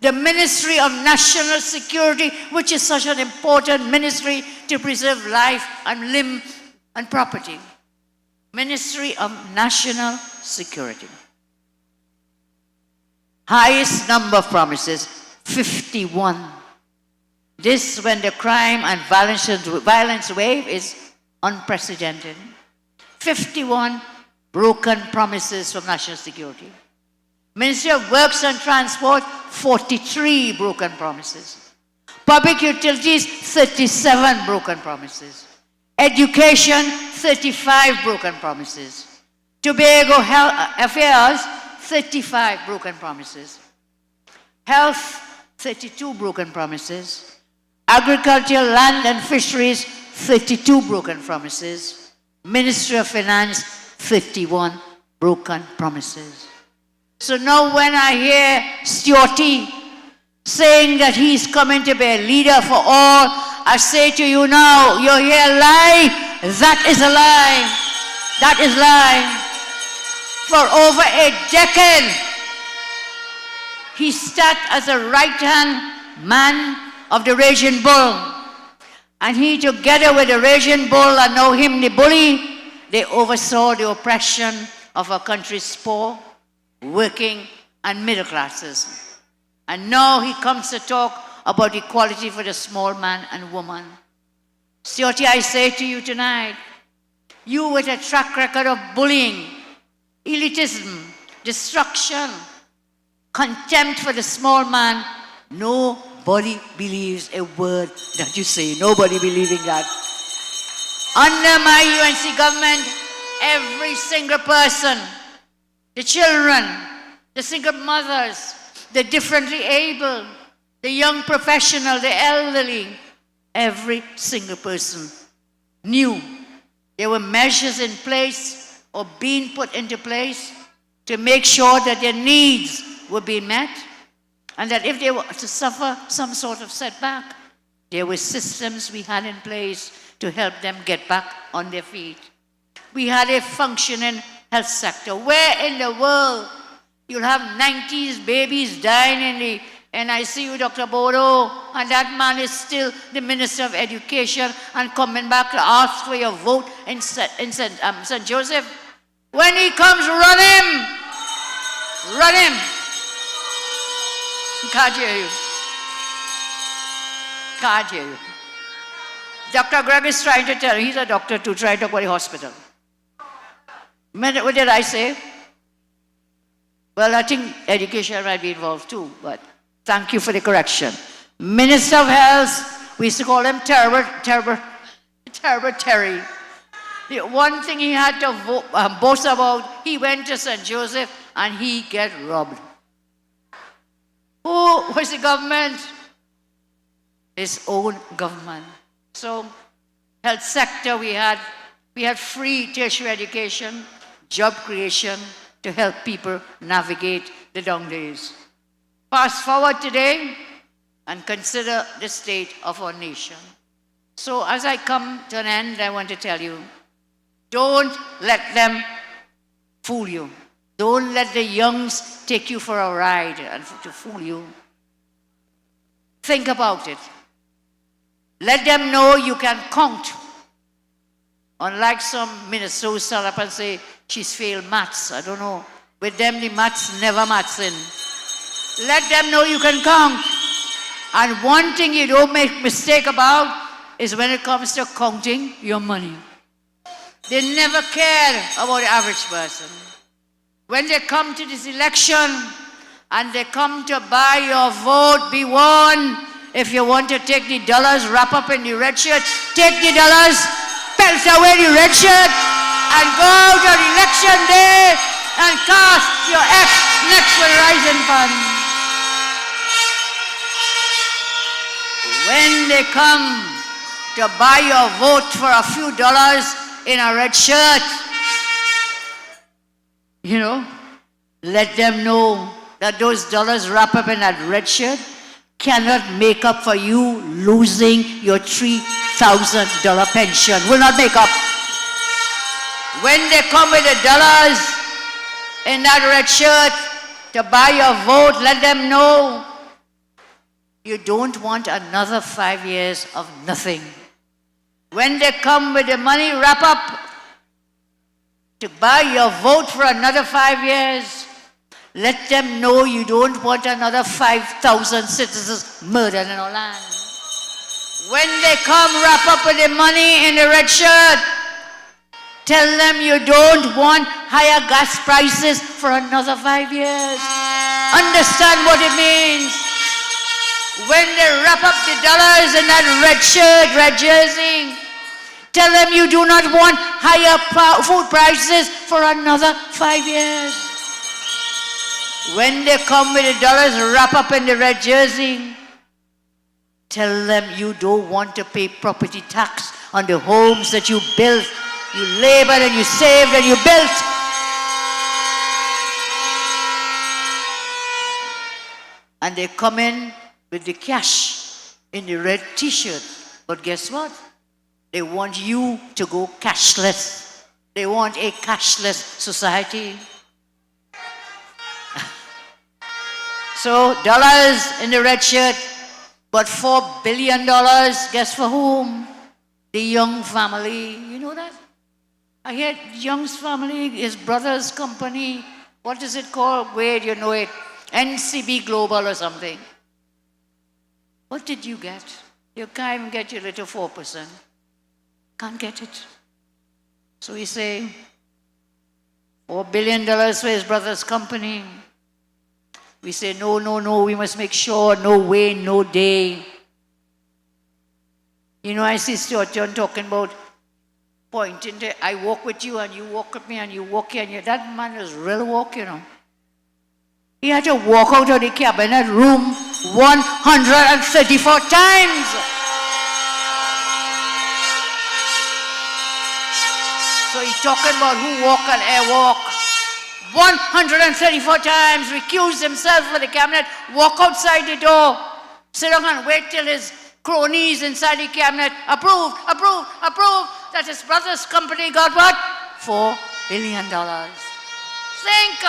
L: The Ministry of National Security, which is such an important ministry to preserve life and limb and property. Ministry of National Security. Highest number of promises, 51. This when the crime and violence wave is unprecedented. 51 broken promises from national security. Ministry of Works and Transport, 43 broken promises. Public Utilities, 37 broken promises. Education, 35 broken promises. Tobago Health Affairs, 35 broken promises. Health, 32 broken promises. Agriculture, Land and Fisheries, 32 broken promises. Ministry of Finance, 51 broken promises. So now when I hear Stuarty saying that he's coming to be a leader for all, I say to you now, you hear a lie? That is a lie. That is lie. For over a decade, he sat as a right-hand man of the Raging Bull. And he, together with the Raging Bull and now him, the bully, they oversaw the oppression of our country's poor, working, and middle classes. And now he comes to talk about equality for the small man and woman. Stuarty, I say to you tonight, you with a track record of bullying, elitism, destruction, contempt for the small man, nobody believes a word that you say. Nobody believing that. Under my UNC government, every single person, the children, the single mothers, the differently able, the young professional, the elderly, every single person knew there were measures in place or being put into place to make sure that their needs were being met, and that if they were to suffer some sort of setback, there were systems we had in place to help them get back on their feet. We had a functioning health sector. Where in the world you'll have 90s babies dying in the NICU, Dr. Bodo, and that man is still the Minister of Education and coming back to ask for your vote in St. Joseph? When he comes, run him! Run him! Can't hear you. Can't hear you. Dr. Greg is trying to tell you, he's a doctor too, trying to talk about the hospital. What did I say? Well, I think education might be involved too, but thank you for the correction. Minister of Health, we used to call him Terrible Terry. The one thing he had to boast about, he went to St. Joseph and he get robbed. Who was the government? His own government. So, health sector, we had free tertiary education, job creation to help people navigate the down days. Fast forward today and consider the state of our nation. So as I come to an end, I want to tell you, don't let them fool you. Don't let the youngs take you for a ride and to fool you. Think about it. Let them know you can count. Unlike some Minnesota stand up and say, she's failed maths. I don't know. With them, the maths never maths in. Let them know you can count. And one thing you don't make mistake about is when it comes to counting your money. They never care about the average person. When they come to this election and they come to buy your vote, be warned. If you want to take the dollars, wrap up in the red shirt, take the dollars, pelt away the red shirt, and go out on election day and cast your X next to the rising fund. When they come to buy your vote for a few dollars in a red shirt, let them know that those dollars wrapped up in that red shirt cannot make up for you losing your $3,000 pension. Will not make up. When they come with the dollars in that red shirt to buy your vote, let them know you don't want another 5 years of nothing. When they come with the money wrap up to buy your vote for another 5 years, let them know you don't want another 5,000 citizens murdered in our land. When they come wrap up with the money in the red shirt, tell them you don't want higher gas prices for another 5 years. Understand what it means. When they wrap up the dollars in that red shirt, red jersey, tell them you do not want higher food prices for another 5 years. When they come with the dollars wrap up in the red jersey, tell them you don't want to pay property tax on the homes that you built, you labored and you saved and you built. And they come in with the cash in the red t-shirt. But guess what? They want you to go cashless. They want a cashless society. So, dollars in the red shirt, but $4 billion, guess for whom? The Young family. You know that? I hear Young's family, his brother's company, what is it called? Wait, you know it. NCB Global or something. What did you get? You can't even get your little 4%. Can't get it. So we say, $4 billion for his brother's company. We say, no, we must make sure, no way, no day. I see Stuart John talking about pointing to, I walk with you and you walk with me and you walk here and you. That man is real walk, He had to walk out of the cabinet room 134 times. So he's talking about who walk and airwalk. 134 times, recused himself for the cabinet, walk outside the door, sit down and wait till his cronies inside the cabinet approve that his brother's company got what? $4 billion. Think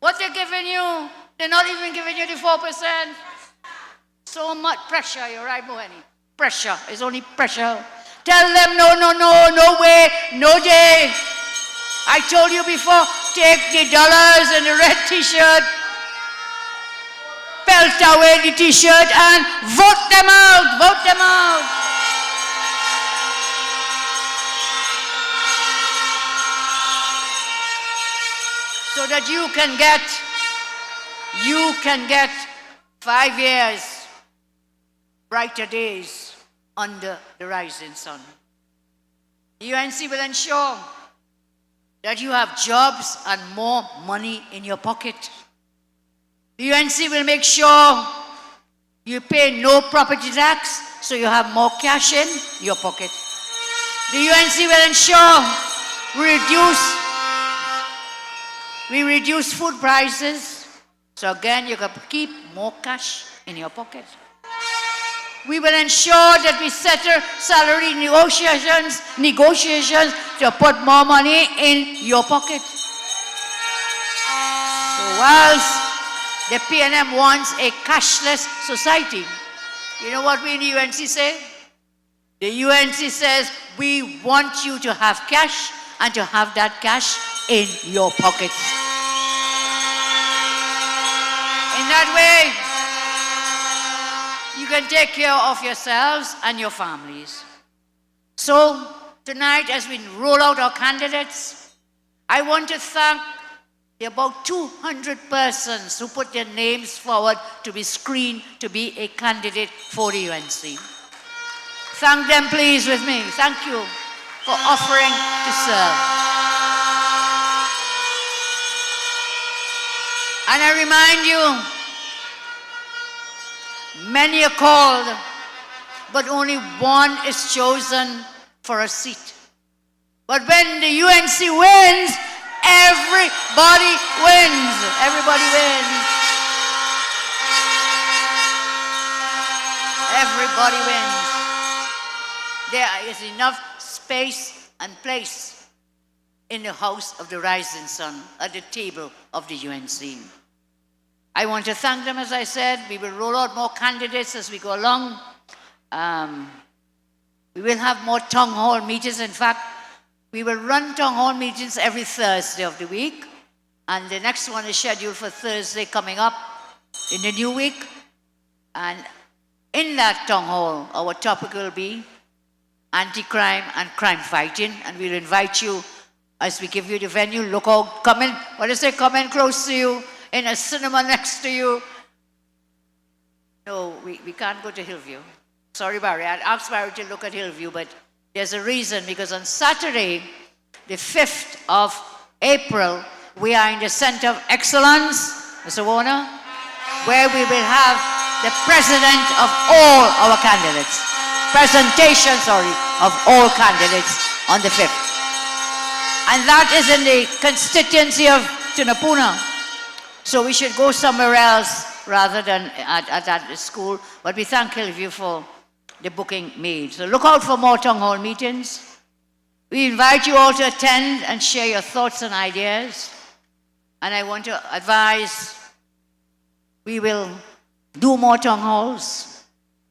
L: what they're giving you. They're not even giving you the 4%. So much pressure, you're right, Moheni. Pressure, it's only pressure. Tell them no way, no day. I told you before, take the dollars and the red t-shirt, pelt away the t-shirt and vote them out. So that you can get 5 years, brighter days under the rising sun. The UNC will ensure that you have jobs and more money in your pocket. The UNC will make sure you You pay no property tax, so you have more cash in your pocket. The UNC will ensure we reduce food prices, so again you can keep more cash in your pocket. We will ensure that we settle salary negotiations to put more money in your pocket. So whilst the PNM wants a cashless society, you know what we in the UNC say? The UNC says we want you to have cash and to have that cash in your pockets. In that way, you can take care of yourselves and your families. So tonight, as we roll out our candidates, I want to thank the about 200 persons who put their names forward to be screened to be a candidate for the UNC. Thank them, please, with me. Thank you for offering to serve. And I remind you, many are called, but only one is chosen for a seat. But when the UNC wins, everybody wins. Everybody wins. Everybody wins. There is enough space and place in the house of the rising sun, at the table of the UNC. I want to thank them, as I said. We will roll out more candidates as we go along. We will have more town hall meetings. In fact, we will run town hall meetings every Thursday of the week. And the next one is scheduled for Thursday coming up in the new week. And in that town hall, our topic will be anti-crime and crime fighting. And we'll invite you, as we give you the venue, look out, come in, come in close to you, in a cinema next to you. No, we can't go to Hillview. Sorry, Barry. I'd asked Barry to look at Hillview, but there's a reason, because on Saturday, the 5th of April, we are in the Center of Excellence, Mr. Warner, where we will have the president of all our candidates. Presentation, of all candidates on the 5th. And that is in the constituency of Tunapuna. So we should go somewhere else rather than at that school. But we thank Hillview for the booking made. So look out for more town hall meetings. We invite you all to attend and share your thoughts and ideas. And I want to advise, we will do more town halls.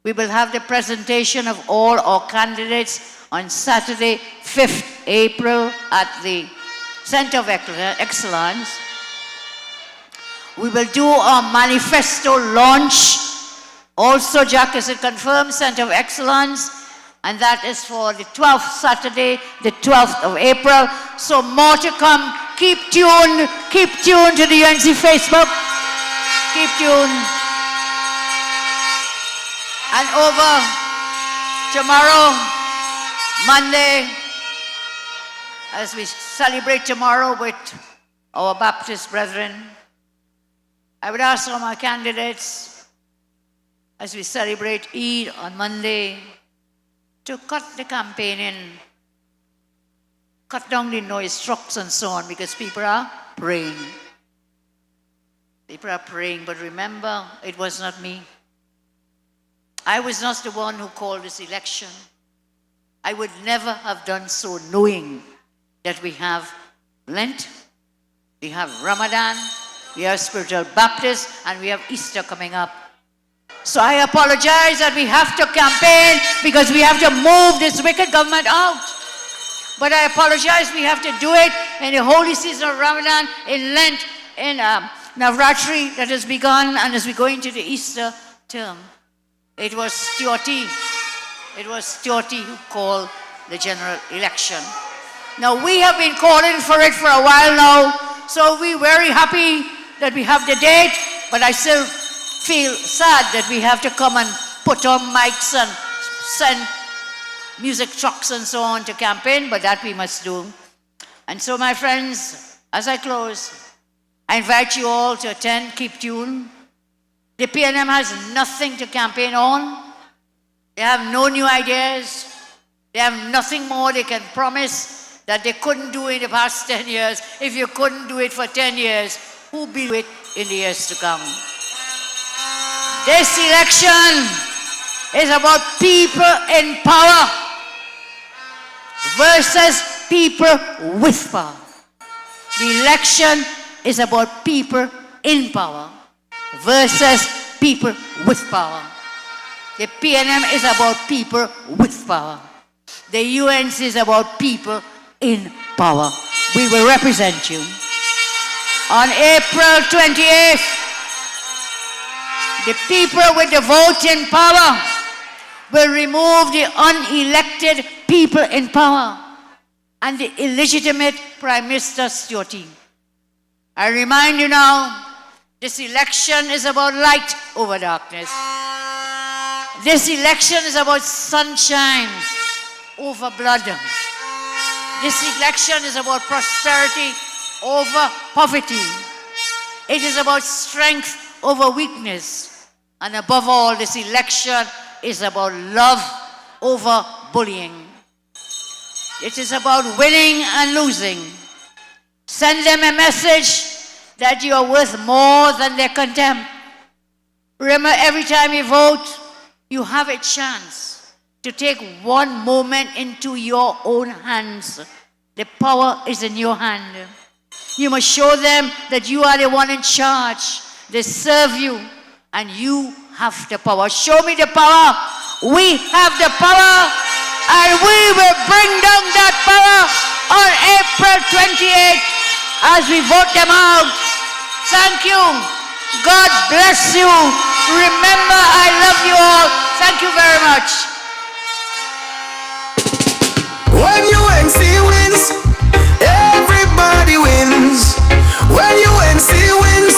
L: We will have the presentation of all our candidates on Saturday, 5th April at the Center of Excellence. We will do our manifesto launch. Also, Jack, is it confirmed, Center of Excellence? And that is for the 12th Saturday, the 12th of April. So more to come. Keep tuned to the UNC Facebook. Keep tuned. And over tomorrow, Monday, as we celebrate tomorrow with our Baptist brethren, I would ask all my candidates, as we celebrate Eid on Monday, to cut the campaigning, cut down the noise, trucks and so on, because people are praying. People are praying, but remember, it was not me. I was not the one who called this election. I would never have done so, knowing that we have Lent, we have Ramadan, we have Spiritual Baptist, and we have Easter coming up. So I apologize that we have to campaign because we have to move this wicked government out. But I apologize, we have to do it in the holy season of Ramadan, in Lent, in Navratri that has begun, and as we go into the Easter term. It was Stuarty. It was Stuarty who called the general election. Now, we have been calling for it for a while now, so we're very happy that we have the date, but I still feel sad that we have to come and put on mics and send music trucks and so on to campaign, but that we must do. And so, my friends, as I close, I invite you all to attend, keep tuned. The PNM has nothing to campaign on. They have no new ideas. They have nothing more they can promise that they couldn't do in the past 10 years. If you couldn't do it for 10 years, who will do it in the years to come? This election is about people in power versus people with power. The election is about people in power versus people with power. The PNM is about people with power. The UNC is about people in power. We will represent you. On April 28th, the people with the voting power will remove the unelected people in power and the illegitimate Prime Minister Stewart. I remind you now, this election is about light over darkness. This election is about sunshine over blood. This election is about prosperity over poverty. It is about strength over weakness. And above all, this election is about love over bullying. It is about winning and losing. Send them a message that you are worth more than their contempt. Remember, every time you vote, you have a chance to take one moment into your own hands. The power is in your hand. You must show them that you are the one in charge. They serve you, and you have the power. Show me the power. We have the power, and we will bring down that power on April 28th as we vote them out. Thank you. God bless you. Remember, I love you all. Thank you very much.
A: When UNC wins, everybody wins. When UNC wins,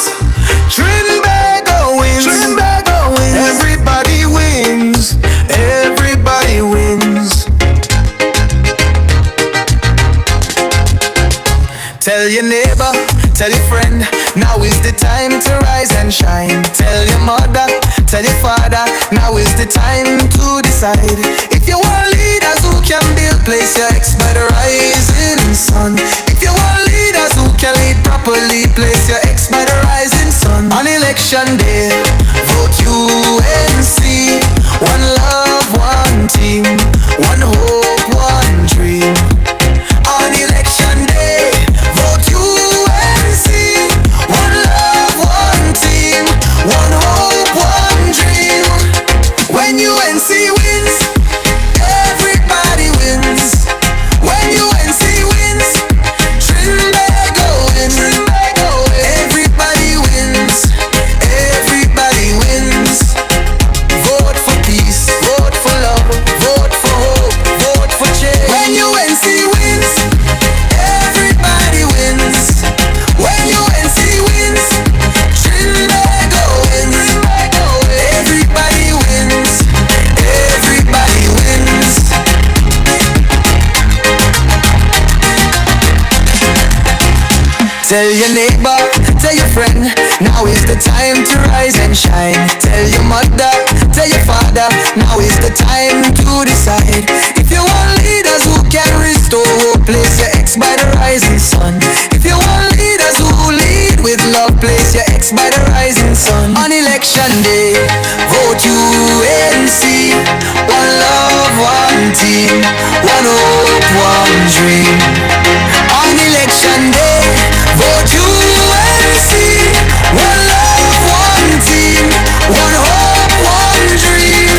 A: Trinbago wins. Trinbago wins. Everybody wins. Everybody wins. Tell your neighbor, tell your friend, now is the time to rise and shine. Tell your mother, tell your father, now is the time to decide. If you want leaders who can build, place your ex by the rising sun. If you want leaders who can lead properly, place your ex by the rising sun. On election day, vote UNC. One love, one team, one hope, one dream. On election day, vote UNC. One love, one team, one hope, one dream. When UNC wins, everybody wins. When UNC wins, Trinbago wins. Everybody wins. Everybody wins. Vote for peace, vote for love, vote for hope, vote for change. When UNC wins, everybody wins. When UNC wins, Trinbago wins. Everybody wins. Everybody wins. Tell your neighbor, tell your friend, now is the time to rise and shine. Tell your mother, tell your father, now is the time to decide. If you want leaders who can restore hope, place your ex by the rising sun. If you want leaders who lead with love, place your ex by the rising sun. On election day, vote UNC. One love, one team, one hope, one dream. On election day, vote UNC. One love, one team, one hope, one dream.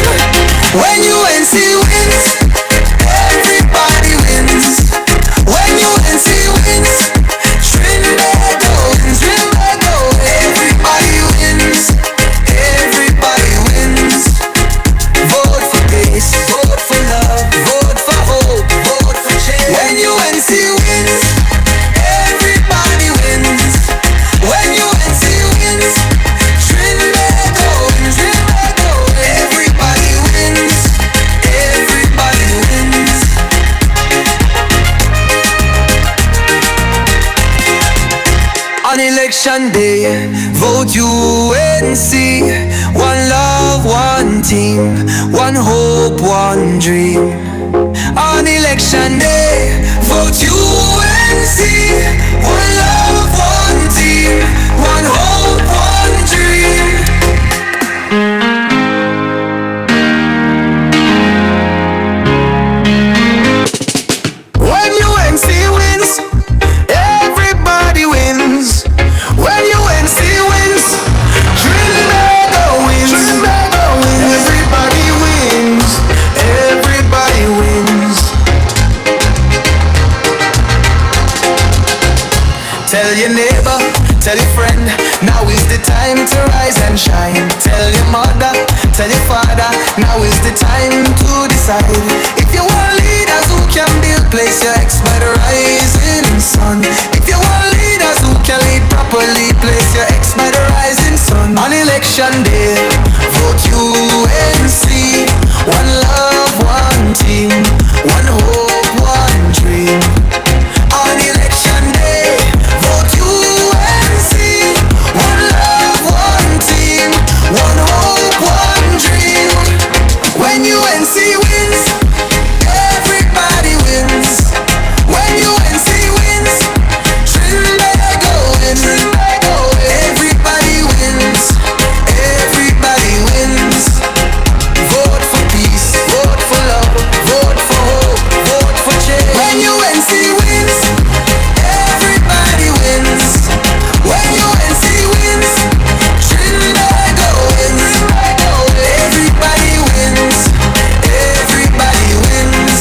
A: When UNC wins, everybody wins. When UNC wins, Trinbago wins. Trinbago, everybody wins. Everybody wins. Vote for peace, vote for love, vote for hope, vote for change. When UNC wins, everybody wins. When UNC wins, Trinbago wins. Trinbago, everybody wins. Everybody wins. On election day, vote UNC. team, one hope, one dream. On election day, vote UNC. One love, one team, one hope, one dream. When UNC wins, everybody wins. When UNC wins, Trinidad wins. Everybody wins. Everybody wins. Tell your neighbor, tell your friend, now is the time to rise and shine. Tell your mother, tell your father, now is the time to decide. If you want leaders who can build, place your ex by the rising sun. If you want leaders who can lead properly, place your ex by the rising sun. On election day, vote UNC. One love, one team, one hope, one dream. On election day, vote UNC. One love, one team, one hope, one dream. When UNC wins, everybody wins. When UNC wins, Trinidad wins. Everybody wins. Everybody wins. Vote for peace, vote for love, vote for hope, vote for change. When UNC wins, everybody wins. When UNC wins, Trinidad wins. Everybody wins. Everybody wins.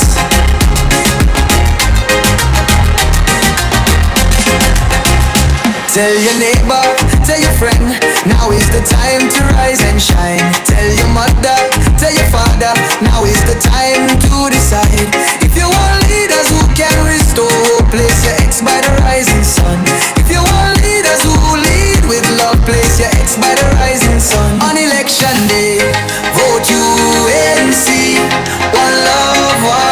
A: Tell your neighbor, tell your friend, now is the time to rise and shine. Tell your mother, tell your father, now is the time to decide. If you want leaders who can restore